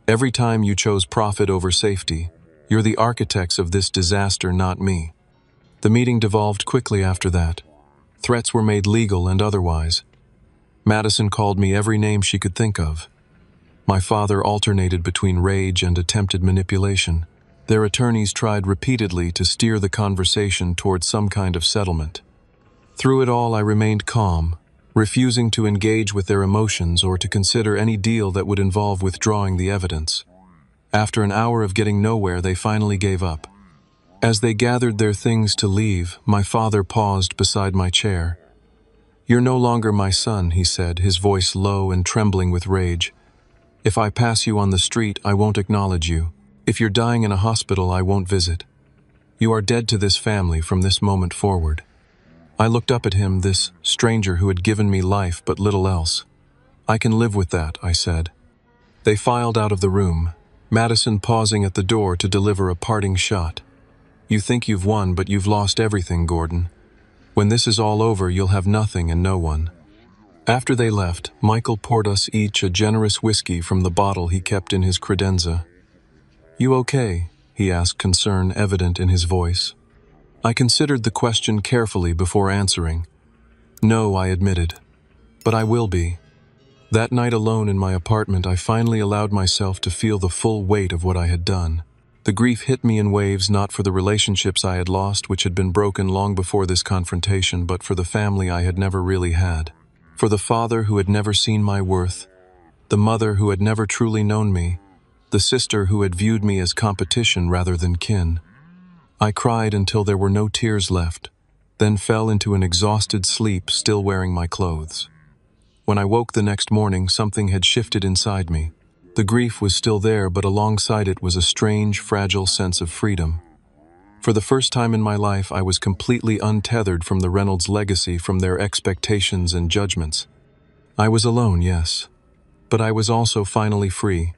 every time you chose profit over safety, you're the architects of this disaster, not me. The meeting devolved quickly after that. Threats were made legal and otherwise. Madison called me every name she could think of. My father alternated between rage and attempted manipulation. Their attorneys tried repeatedly to steer the conversation towards some kind of settlement. Through it all, I remained calm, refusing to engage with their emotions or to consider any deal that would involve withdrawing the evidence. After an hour of getting nowhere, they finally gave up. As they gathered their things to leave, my father paused beside my chair. You're no longer my son, he said, his voice low and trembling with rage. If I pass you on the street, I won't acknowledge you. If you're dying in a hospital, I won't visit. You are dead to this family from this moment forward. I looked up at him, this stranger who had given me life but little else. I can live with that, I said. They filed out of the room, Madison pausing at the door to deliver a parting shot. You think you've won, but you've lost everything, Gordon. When this is all over, you'll have nothing and no one." After they left, Michael poured us each a generous whiskey from the bottle he kept in his credenza. "You okay?" he asked, concern evident in his voice. I considered the question carefully before answering. "No," I admitted, "but I will be." That night alone in my apartment, I finally allowed myself to feel the full weight of what I had done. The grief hit me in waves, not for the relationships I had lost, which had been broken long before this confrontation, but for the family I had never really had. For the father who had never seen my worth, the mother who had never truly known me, the sister who had viewed me as competition rather than kin. I cried until there were no tears left, then fell into an exhausted sleep, still wearing my clothes. When I woke the next morning, something had shifted inside me. The grief was still there, but alongside it was a strange, fragile sense of freedom. For the first time in my life, I was completely untethered from the Reynolds legacy, from their expectations and judgments. I was alone, yes, but I was also finally free.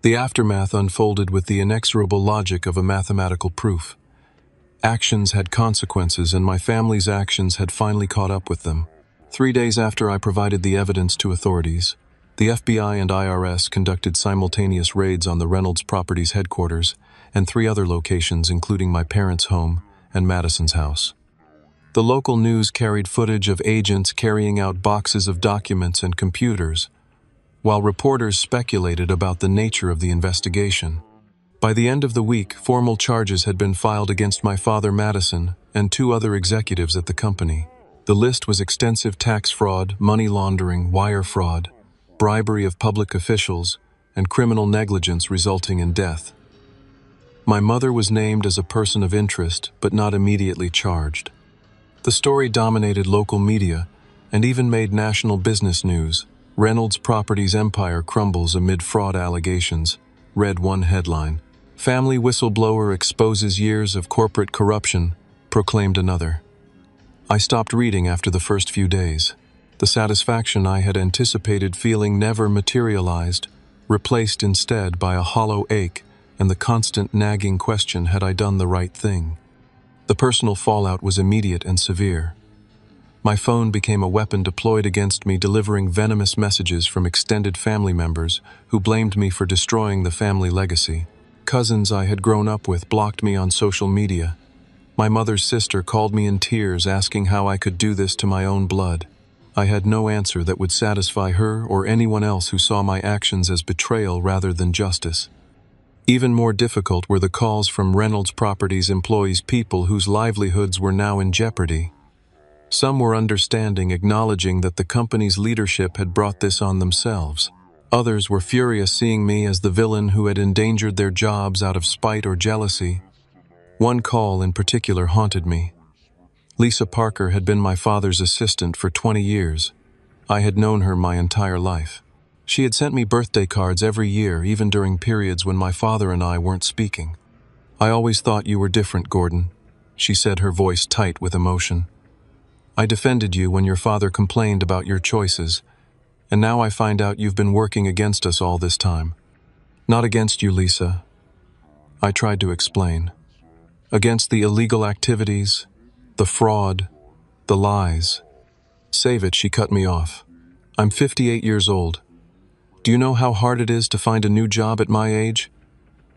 The aftermath unfolded with the inexorable logic of a mathematical proof. Actions had consequences, and my family's actions had finally caught up with them. 3 days after I provided the evidence to authorities, the FBI and IRS conducted simultaneous raids on the Reynolds Properties headquarters and 3 other locations, including my parents' home and Madison's house. The local news carried footage of agents carrying out boxes of documents and computers, while reporters speculated about the nature of the investigation. By the end of the week, formal charges had been filed against my father, Madison, and 2 other executives at the company. The list was extensive: tax fraud, money laundering, wire fraud, bribery of public officials, and criminal negligence resulting in death. My mother was named as a person of interest, but not immediately charged. The story dominated local media and even made national business news. "Reynolds Properties empire crumbles amid fraud allegations," read one headline. "Family whistleblower exposes years of corporate corruption," proclaimed another. I stopped reading after the first few days. The satisfaction I had anticipated feeling never materialized, replaced instead by a hollow ache and the constant nagging question, had I done the right thing? The personal fallout was immediate and severe. My phone became a weapon deployed against me, delivering venomous messages from extended family members who blamed me for destroying the family legacy. Cousins I had grown up with blocked me on social media. My mother's sister called me in tears, asking how I could do this to my own blood. I had no answer that would satisfy her or anyone else who saw my actions as betrayal rather than justice. Even more difficult were the calls from Reynolds Properties employees, people whose livelihoods were now in jeopardy. Some were understanding, acknowledging that the company's leadership had brought this on themselves. Others were furious, seeing me as the villain who had endangered their jobs out of spite or jealousy. One call in particular haunted me. Lisa Parker had been my father's assistant for 20 years. I had known her my entire life. She had sent me birthday cards every year, even during periods when my father and I weren't speaking. "I always thought you were different, Gordon," she said, her voice tight with emotion. "I defended you when your father complained about your choices, and now I find out you've been working against us all this time." "Not against you, Lisa," I tried to explain. "Against the illegal activities, the fraud, the lies." "Save it," she cut me off. "I'm 58 years old. Do you know how hard it is to find a new job at my age?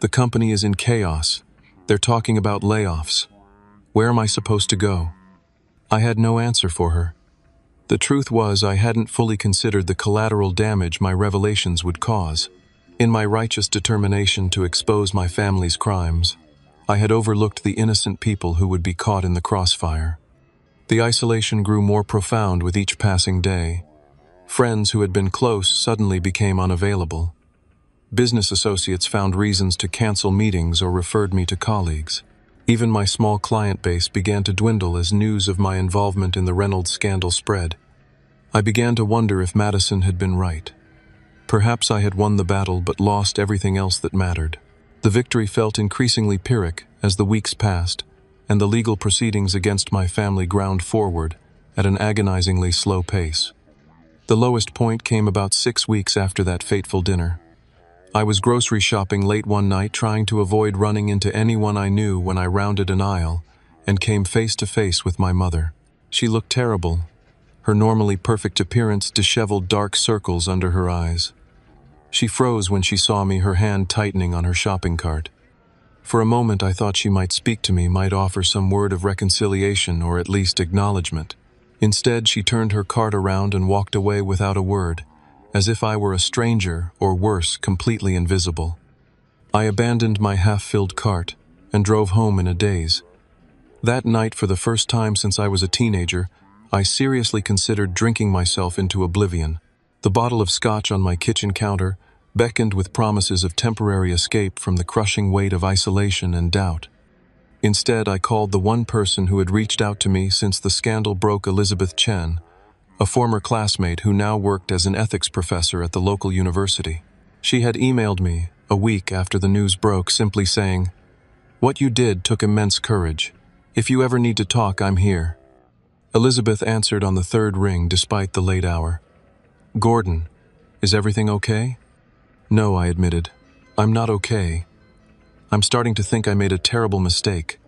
The company is in chaos. They're talking about layoffs. Where am I supposed to go?" I had no answer for her. The truth was, I hadn't fully considered the collateral damage my revelations would cause. In my righteous determination to expose my family's crimes, I had overlooked the innocent people who would be caught in the crossfire. The isolation grew more profound with each passing day. Friends who had been close suddenly became unavailable. Business associates found reasons to cancel meetings or referred me to colleagues. Even my small client base began to dwindle as news of my involvement in the Reynolds scandal spread. I began to wonder if Madison had been right. Perhaps I had won the battle but lost everything else that mattered. The victory felt increasingly Pyrrhic as the weeks passed, and the legal proceedings against my family ground forward at an agonizingly slow pace. The lowest point came about 6 weeks after that fateful dinner. I was grocery shopping late one night, trying to avoid running into anyone I knew, when I rounded an aisle and came face to face with my mother. She looked terrible, her normally perfect appearance disheveled, dark circles under her eyes. She froze when she saw me, her hand tightening on her shopping cart. For a moment I thought she might speak to me, might offer some word of reconciliation or at least acknowledgement. Instead, she turned her cart around and walked away without a word, as if I were a stranger, or worse, completely invisible. I abandoned my half-filled cart and drove home in a daze. That night, for the first time since I was a teenager, I seriously considered drinking myself into oblivion. The bottle of scotch on my kitchen counter beckoned with promises of temporary escape from the crushing weight of isolation and doubt. Instead, I called the one person who had reached out to me since the scandal broke, Elizabeth Chen, a former classmate who now worked as an ethics professor at the local university. She had emailed me a week after the news broke, simply saying, "What you did took immense courage. If you ever need to talk, I'm here." Elizabeth answered on the third ring despite the late hour. "Gordon, is everything okay?" "No," I admitted. "I'm not okay. I'm starting to think I made a terrible mistake."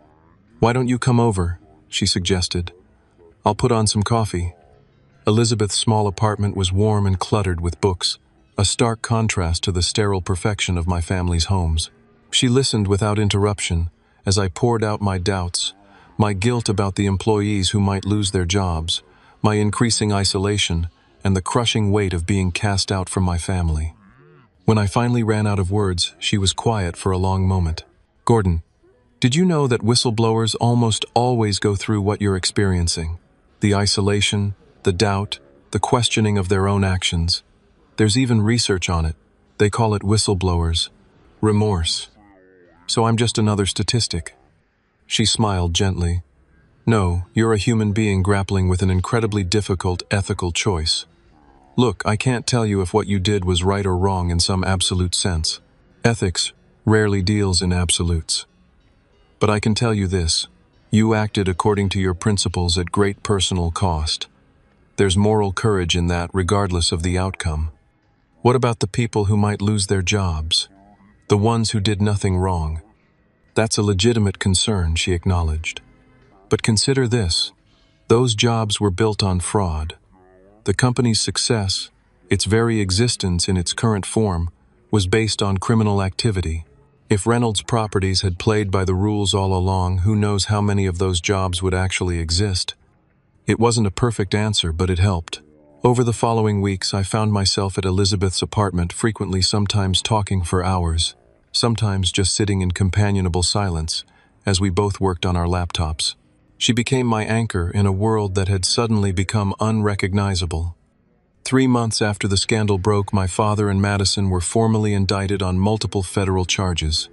"Why don't you come over?" she suggested. "I'll put on some coffee." Elizabeth's small apartment was warm and cluttered with books, a stark contrast to the sterile perfection of my family's homes. She listened without interruption as I poured out my doubts, my guilt about the employees who might lose their jobs, my increasing isolation, and the crushing weight of being cast out from my family. When I finally ran out of words, she was quiet for a long moment. "Gordon, did you know that whistleblowers almost always go through what you're experiencing? The isolation, the doubt, the questioning of their own actions. There's even research on it. They call it whistleblowers remorse. So I'm just another statistic." She smiled gently. "No, you're a human being grappling with an incredibly difficult ethical choice. Look, I can't tell you if what you did was right or wrong in some absolute sense. Ethics rarely deals in absolutes. But I can tell you this: you acted according to your principles at great personal cost. There's moral courage in that, regardless of the outcome. What about the people who might lose their jobs? The ones who did nothing wrong? That's a legitimate concern," she acknowledged. "But consider this: those jobs were built on fraud. The company's success, its very existence in its current form, was based on criminal activity. If Reynolds Properties had played by the rules all along, who knows how many of those jobs would actually exist?" It wasn't a perfect answer, but it helped. Over the following weeks, I found myself at Elizabeth's apartment, frequently, sometimes talking for hours, sometimes just sitting in companionable silence as we both worked on our laptops. She became my anchor in a world that had suddenly become unrecognizable. 3 months after the scandal broke, my father and Madison were formally indicted on multiple federal charges.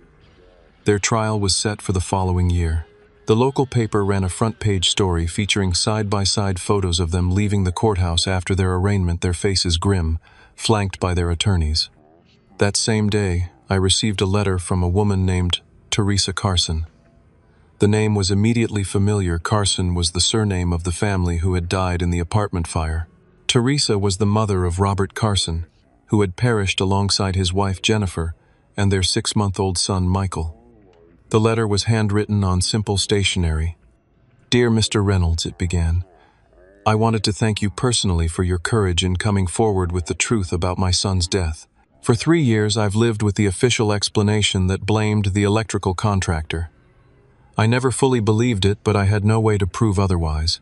Their trial was set for the following year. The local paper ran a front-page story featuring side-by-side photos of them leaving the courthouse after their arraignment, their faces grim, flanked by their attorneys. That same day, I received a letter from a woman named Teresa Carson. The name was immediately familiar. Carson was the surname of the family who had died in the apartment fire. Teresa was the mother of Robert Carson, who had perished alongside his wife Jennifer and their 6-month-old son Michael. The letter was handwritten on simple stationery. "Dear Mr. Reynolds," it began, "I wanted to thank you personally for your courage in coming forward with the truth about my son's death. For 3 years, I've lived with the official explanation that blamed the electrical contractor. I never fully believed it, but I had no way to prove otherwise.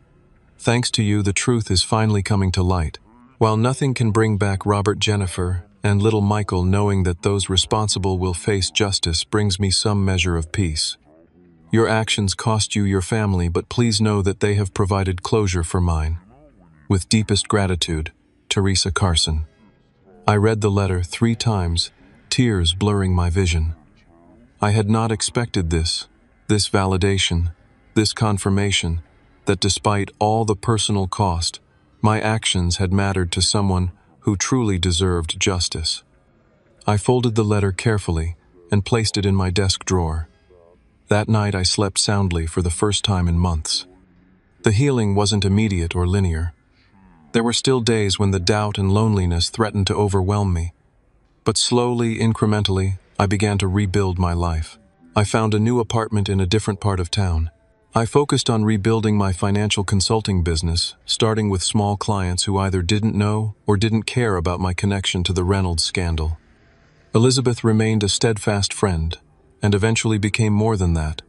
Thanks to you, the truth is finally coming to light. While nothing can bring back Robert, Jennifer, and little Michael, knowing that those responsible will face justice brings me some measure of peace. Your actions cost you your family, but please know that they have provided closure for mine. With deepest gratitude, Teresa Carson." I read the letter 3 times, tears blurring my vision. I had not expected this validation, this confirmation that despite all the personal cost, my actions had mattered to someone who truly deserved justice. I folded the letter carefully and placed it in my desk drawer. That night I slept soundly for the first time in months. The healing wasn't immediate or linear. There were still days when the doubt and loneliness threatened to overwhelm me, But slowly, incrementally, I began to rebuild my life. I found a new apartment in a different part of town. I focused on rebuilding my financial consulting business, starting with small clients who either didn't know or didn't care about my connection to the Reynolds scandal. Elizabeth remained a steadfast friend, and eventually became more than that.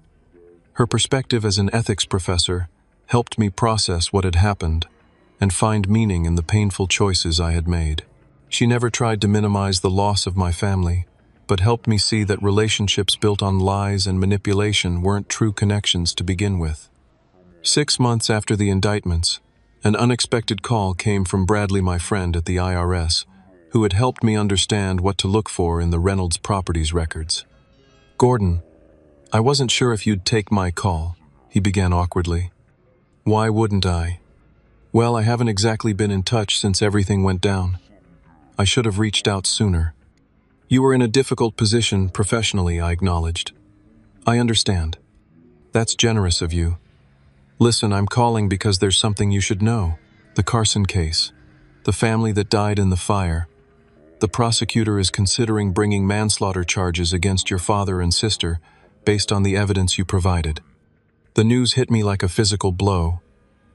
Her perspective as an ethics professor helped me process what had happened and find meaning in the painful choices I had made. She never tried to minimize the loss of my family, but helped me see that relationships built on lies and manipulation weren't true connections to begin with. 6 months after the indictments, an unexpected call came from Bradley, my friend at the IRS, who had helped me understand what to look for in the Reynolds properties records. "Gordon, I wasn't sure if you'd take my call," he began awkwardly. "Why wouldn't I?" "Well, I haven't exactly been in touch since everything went down. I should have reached out sooner." "You were in a difficult position professionally," I acknowledged. "I understand. That's generous of you. Listen, I'm calling because there's something you should know. The Carson case. The family that died in the fire. The prosecutor is considering bringing manslaughter charges against your father and sister based on the evidence you provided." The news hit me like a physical blow.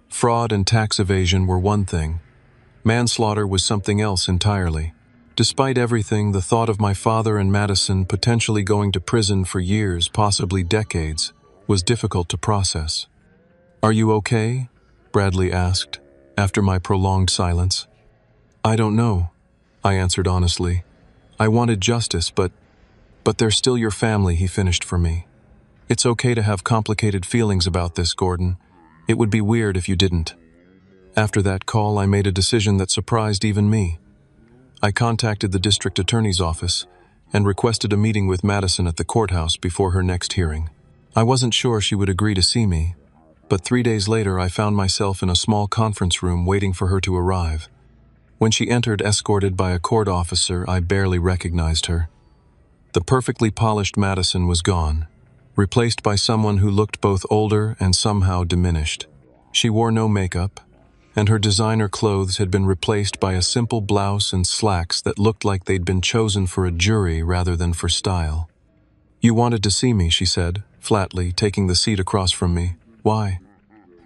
Fraud and tax evasion were one thing. Manslaughter was something else entirely. Despite everything, the thought of my father and Madison potentially going to prison for years, possibly decades, was difficult to process. "Are you okay?" Bradley asked, after my prolonged silence. "I don't know," I answered honestly. "I wanted justice, but they're still your family," he finished for me. "It's okay to have complicated feelings about this, Gordon. It would be weird if you didn't." After that call, I made a decision that surprised even me. I contacted the district attorney's office and requested a meeting with Madison at the courthouse before her next hearing. I wasn't sure she would agree to see me, but 3 days later I found myself in a small conference room waiting for her to arrive. When she entered, escorted by a court officer, I barely recognized her. The perfectly polished Madison was gone, replaced by someone who looked both older and somehow diminished. She wore no makeup, and her designer clothes had been replaced by a simple blouse and slacks that looked like they'd been chosen for a jury rather than for style. "You wanted to see me," she said, flatly, taking the seat across from me. "Why?"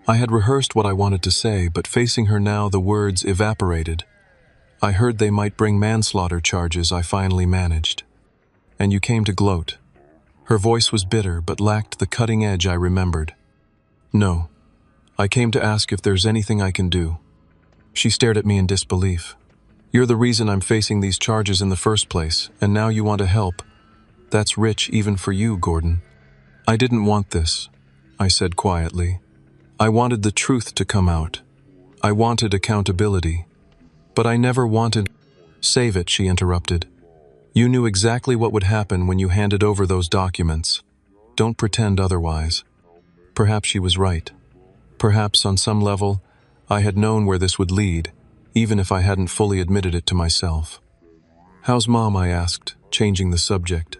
I had rehearsed what I wanted to say, but facing her now, the words evaporated. "I heard they might bring manslaughter charges," I finally managed. "And you came to gloat." Her voice was bitter, but lacked the cutting edge I remembered. "No. I came to ask if there's anything I can do." She stared at me in disbelief. "You're the reason I'm facing these charges in the first place, and now you want to help. That's rich even for you, Gordon." "I didn't want this," I said quietly. "I wanted the truth to come out. I wanted accountability. But I never wanted—" "Save it," she interrupted. "You knew exactly what would happen when you handed over those documents. Don't pretend otherwise." Perhaps she was right. Perhaps, on some level, I had known where this would lead, even if I hadn't fully admitted it to myself. "How's Mom?" I asked, changing the subject.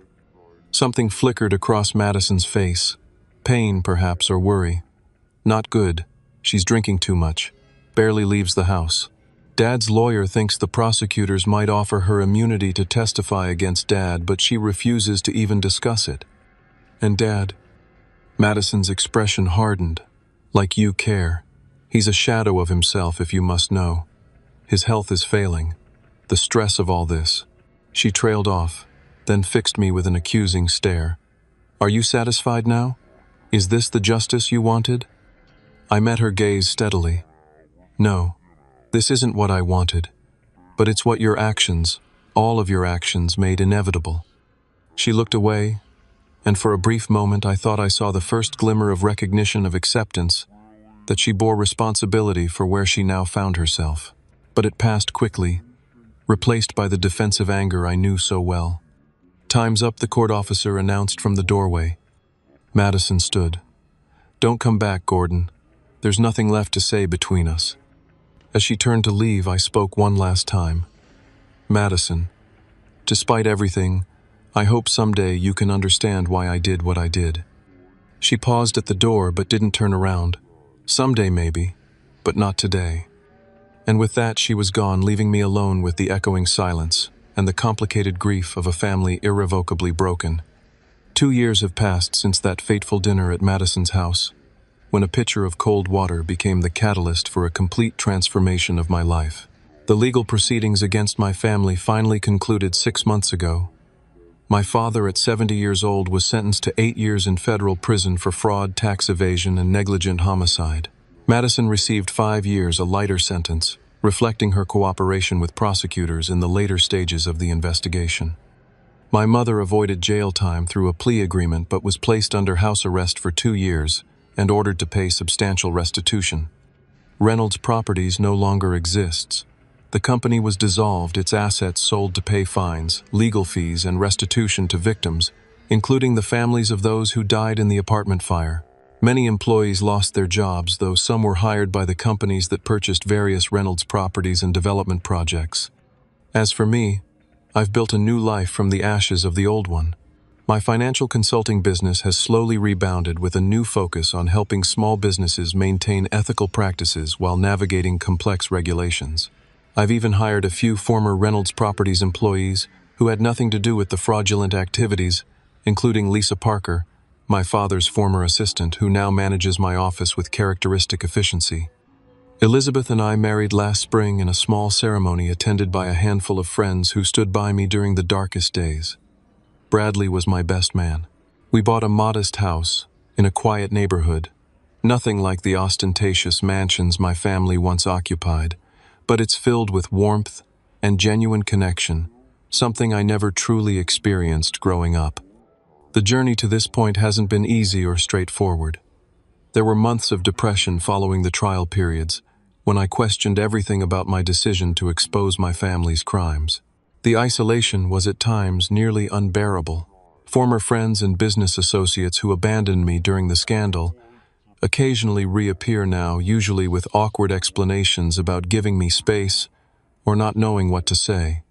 Something flickered across Madison's face. Pain, perhaps, or worry. "Not good. She's drinking too much. Barely leaves the house. Dad's lawyer thinks the prosecutors might offer her immunity to testify against Dad, but she refuses to even discuss it. And Dad—" Madison's expression hardened. "Like you care. He's a shadow of himself, if you must know. His health is failing. The stress of all this." She trailed off, then fixed me with an accusing stare. "Are you satisfied now? Is this the justice you wanted?" I met her gaze steadily. "No, this isn't what I wanted. But it's what your actions, all of your actions, made inevitable." She looked away, and for a brief moment I thought I saw the first glimmer of recognition of acceptance, that she bore responsibility for where she now found herself. But it passed quickly, replaced by the defensive anger I knew so well. "Time's up," the court officer announced from the doorway. Madison stood. "Don't come back, Gordon. There's nothing left to say between us." As she turned to leave, I spoke one last time. "Madison, despite everything, I hope someday you can understand why I did what I did." She paused at the door but didn't turn around. "Someday maybe, but not today." And with that she was gone, leaving me alone with the echoing silence and the complicated grief of a family irrevocably broken. 2 years have passed since that fateful dinner at Madison's house, when a pitcher of cold water became the catalyst for a complete transformation of my life. The legal proceedings against my family finally concluded 6 months ago. My father, at 70 years old, was sentenced to 8 years in federal prison for fraud, tax evasion, and negligent homicide. Madison received 5 years, a lighter sentence, reflecting her cooperation with prosecutors in the later stages of the investigation. My mother avoided jail time through a plea agreement but was placed under house arrest for 2 years and ordered to pay substantial restitution. Reynolds Properties no longer exists. The company was dissolved, its assets sold to pay fines, legal fees, and restitution to victims, including the families of those who died in the apartment fire. Many employees lost their jobs, though some were hired by the companies that purchased various Reynolds properties and development projects. As for me, I've built a new life from the ashes of the old one. My financial consulting business has slowly rebounded with a new focus on helping small businesses maintain ethical practices while navigating complex regulations. I've even hired a few former Reynolds Properties employees who had nothing to do with the fraudulent activities, including Lisa Parker, my father's former assistant, who now manages my office with characteristic efficiency. Elizabeth and I married last spring in a small ceremony attended by a handful of friends who stood by me during the darkest days. Bradley was my best man. We bought a modest house in a quiet neighborhood, nothing like the ostentatious mansions my family once occupied, but it's filled with warmth and genuine connection, something I never truly experienced growing up. The journey to this point hasn't been easy or straightforward. There were months of depression following the trial periods, when I questioned everything about my decision to expose my family's crimes. The isolation was at times nearly unbearable. Former friends and business associates who abandoned me during the scandal occasionally reappear now, usually with awkward explanations about giving me space or not knowing what to say.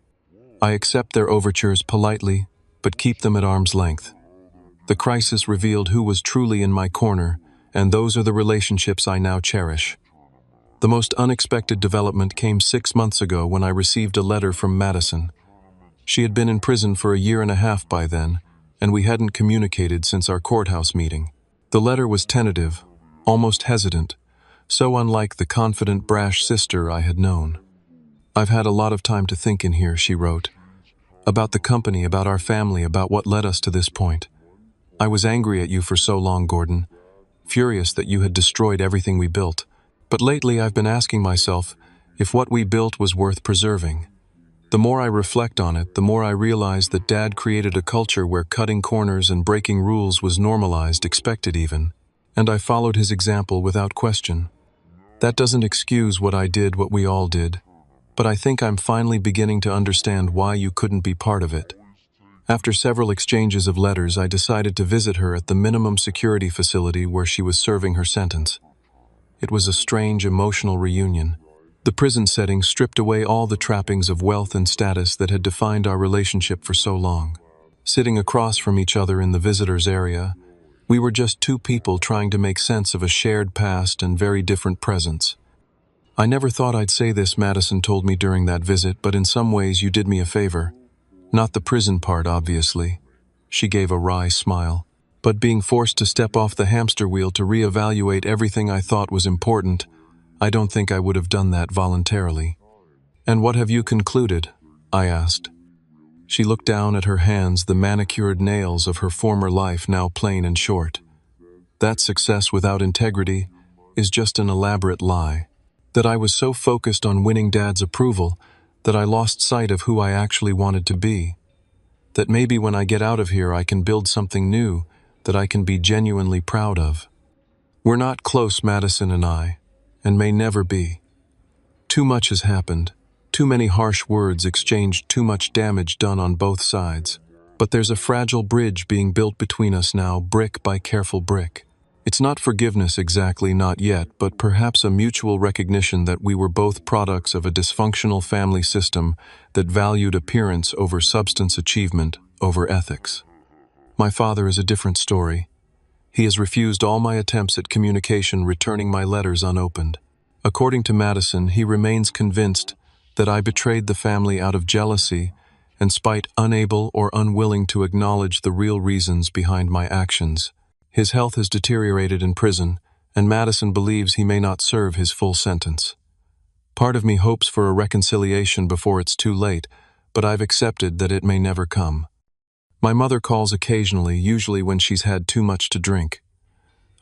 I accept their overtures politely, but keep them at arm's length. The crisis revealed who was truly in my corner, and those are the relationships I now cherish. The most unexpected development came 6 months ago when I received a letter from Madison. She had been in prison for a year and a half by then, and we hadn't communicated since our courthouse meeting. The letter was tentative, almost hesitant, so unlike the confident, brash sister I had known. "I've had a lot of time to think in here," she wrote. "About the company, about our family, about what led us to this point. I was angry at you for so long, Gordon, furious that you had destroyed everything we built. But lately I've been asking myself if what we built was worth preserving. The more I reflect on it, the more I realize that Dad created a culture where cutting corners and breaking rules was normalized, expected even. And I followed his example without question. That doesn't excuse what I did, what we all did, but I think I'm finally beginning to understand why you couldn't be part of it." After several exchanges of letters, I decided to visit her at the minimum security facility where she was serving her sentence. It was a strange, emotional reunion. The prison setting stripped away all the trappings of wealth and status that had defined our relationship for so long. Sitting across from each other in the visitors' area, we were just two people trying to make sense of a shared past and very different presents. "I never thought I'd say this," Madison told me during that visit, "but in some ways you did me a favor. Not the prison part, obviously." She gave a wry smile. "But being forced to step off the hamster wheel to reevaluate everything I thought was important, I don't think I would have done that voluntarily." "And what have you concluded?" I asked. She looked down at her hands, the manicured nails of her former life now plain and short. "That success without integrity is just an elaborate lie. That I was so focused on winning Dad's approval that I lost sight of who I actually wanted to be. That maybe when I get out of here I can build something new that I can be genuinely proud of. We're not close, Madison and I, and may never be. Too much has happened. Too many harsh words exchanged, too much damage done on both sides. But there's a fragile bridge being built between us now, brick by careful brick. It's not forgiveness exactly, not yet, but perhaps a mutual recognition that we were both products of a dysfunctional family system that valued appearance over substance, achievement over ethics. My father is a different story. He has refused all my attempts at communication, returning my letters unopened. According to Madison, he remains convinced that I betrayed the family out of jealousy and spite unable or unwilling to acknowledge the real reasons behind my actions. His health has deteriorated in prison, and Madison believes he may not serve his full sentence. Part of me hopes for a reconciliation before it's too late, but I've accepted that it may never come. My mother calls occasionally, usually when she's had too much to drink.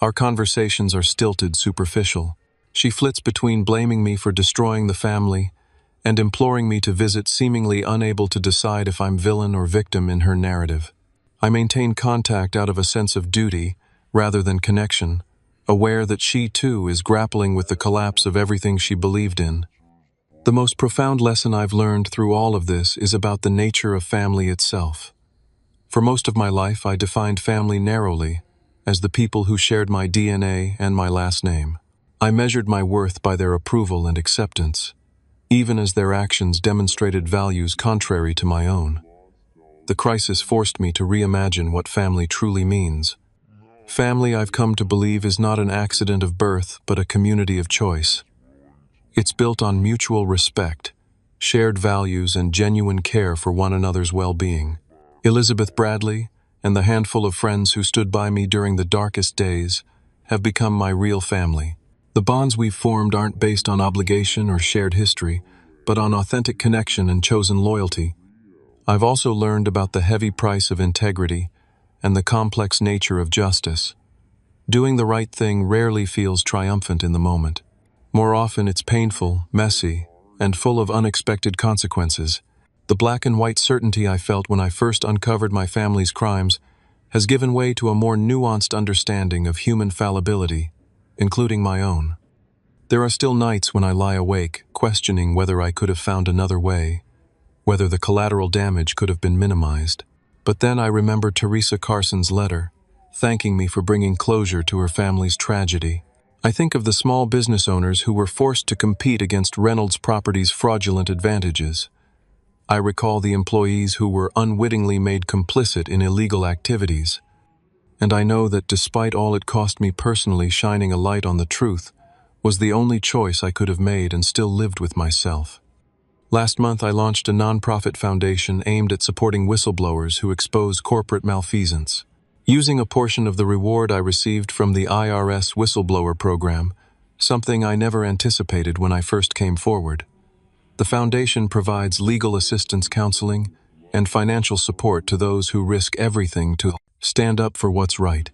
Our conversations are stilted, superficial. She flits between blaming me for destroying the family and imploring me to visit, seemingly unable to decide if I'm villain or victim in her narrative. I maintain contact out of a sense of duty rather than connection, aware that she too is grappling with the collapse of everything she believed in. The most profound lesson I've learned through all of this is about the nature of family itself. For most of my life, I defined family narrowly, as the people who shared my DNA and my last name. I measured my worth by their approval and acceptance, even as their actions demonstrated values contrary to my own. The crisis forced me to reimagine what family truly means. Family, I've come to believe, is not an accident of birth, but a community of choice. It's built on mutual respect, shared values, and genuine care for one another's well-being. Elizabeth Bradley and the handful of friends who stood by me during the darkest days have become my real family. The bonds we've formed aren't based on obligation or shared history, but on authentic connection and chosen loyalty. I've also learned about the heavy price of integrity and the complex nature of justice. Doing the right thing rarely feels triumphant in the moment. More often, it's painful, messy, and full of unexpected consequences. The black and white certainty I felt when I first uncovered my family's crimes has given way to a more nuanced understanding of human fallibility, including my own. There are still nights when I lie awake, questioning whether I could have found another way, whether the collateral damage could have been minimized. But then I remember Teresa Carson's letter, thanking me for bringing closure to her family's tragedy. I think of the small business owners who were forced to compete against Reynolds Properties' fraudulent advantages. I recall the employees who were unwittingly made complicit in illegal activities. And I know that despite all it cost me personally, shining a light on the truth was the only choice I could have made and still lived with myself. Last month, I launched a nonprofit foundation aimed at supporting whistleblowers who expose corporate malfeasance. Using a portion of the reward I received from the IRS whistleblower program, something I never anticipated when I first came forward. The foundation provides legal assistance, counseling, and financial support to those who risk everything to stand up for what's right.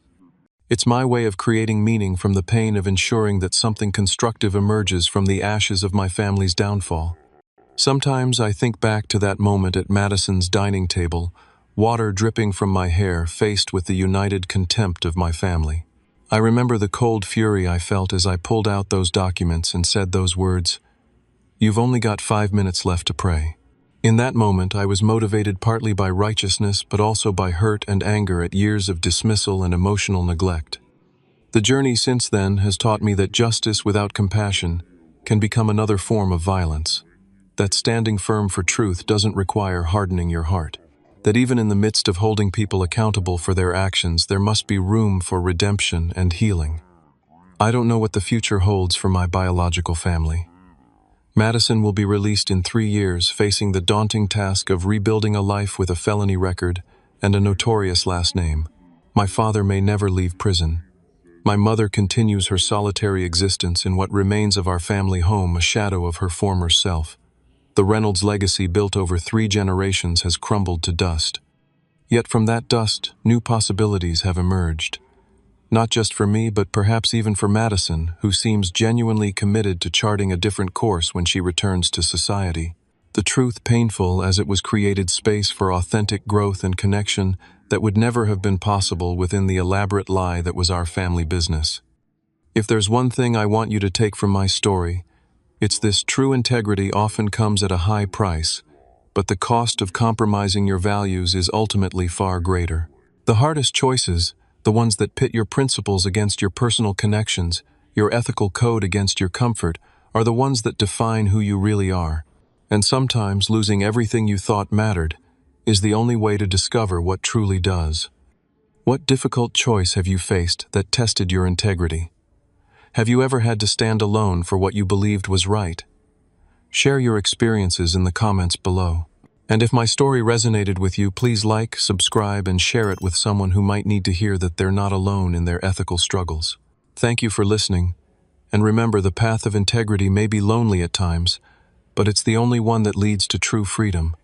It's my way of creating meaning from the pain of ensuring that something constructive emerges from the ashes of my family's downfall. Sometimes I think back to that moment at Madison's dining table, water dripping from my hair, faced with the united contempt of my family. I remember the cold fury I felt as I pulled out those documents and said those words, "You've only got 5 minutes left to pray." In that moment, I was motivated partly by righteousness, but also by hurt and anger at years of dismissal and emotional neglect. The journey since then has taught me that justice without compassion can become another form of violence. That standing firm for truth doesn't require hardening your heart. That even in the midst of holding people accountable for their actions, there must be room for redemption and healing. I don't know what the future holds for my biological family. Madison will be released in 3 years, facing the daunting task of rebuilding a life with a felony record and a notorious last name. My father may never leave prison. My mother continues her solitary existence in what remains of our family home, a shadow of her former self. The Reynolds legacy built over 3 generations has crumbled to dust. Yet from that dust, new possibilities have emerged. Not just for me, but perhaps even for Madison, who seems genuinely committed to charting a different course when she returns to society. The truth, painful as it was, created space for authentic growth and connection that would never have been possible within the elaborate lie that was our family business. If there's one thing I want you to take from my story, it's this: true integrity often comes at a high price, but the cost of compromising your values is ultimately far greater. The hardest choices, the ones that pit your principles against your personal connections, your ethical code against your comfort, are the ones that define who you really are. And sometimes losing everything you thought mattered is the only way to discover what truly does. What difficult choice have you faced that tested your integrity? Have you ever had to stand alone for what you believed was right? Share your experiences in the comments below. And if my story resonated with you, please like, subscribe, and share it with someone who might need to hear that they're not alone in their ethical struggles. Thank you for listening, and remember, the path of integrity may be lonely at times, but it's the only one that leads to true freedom.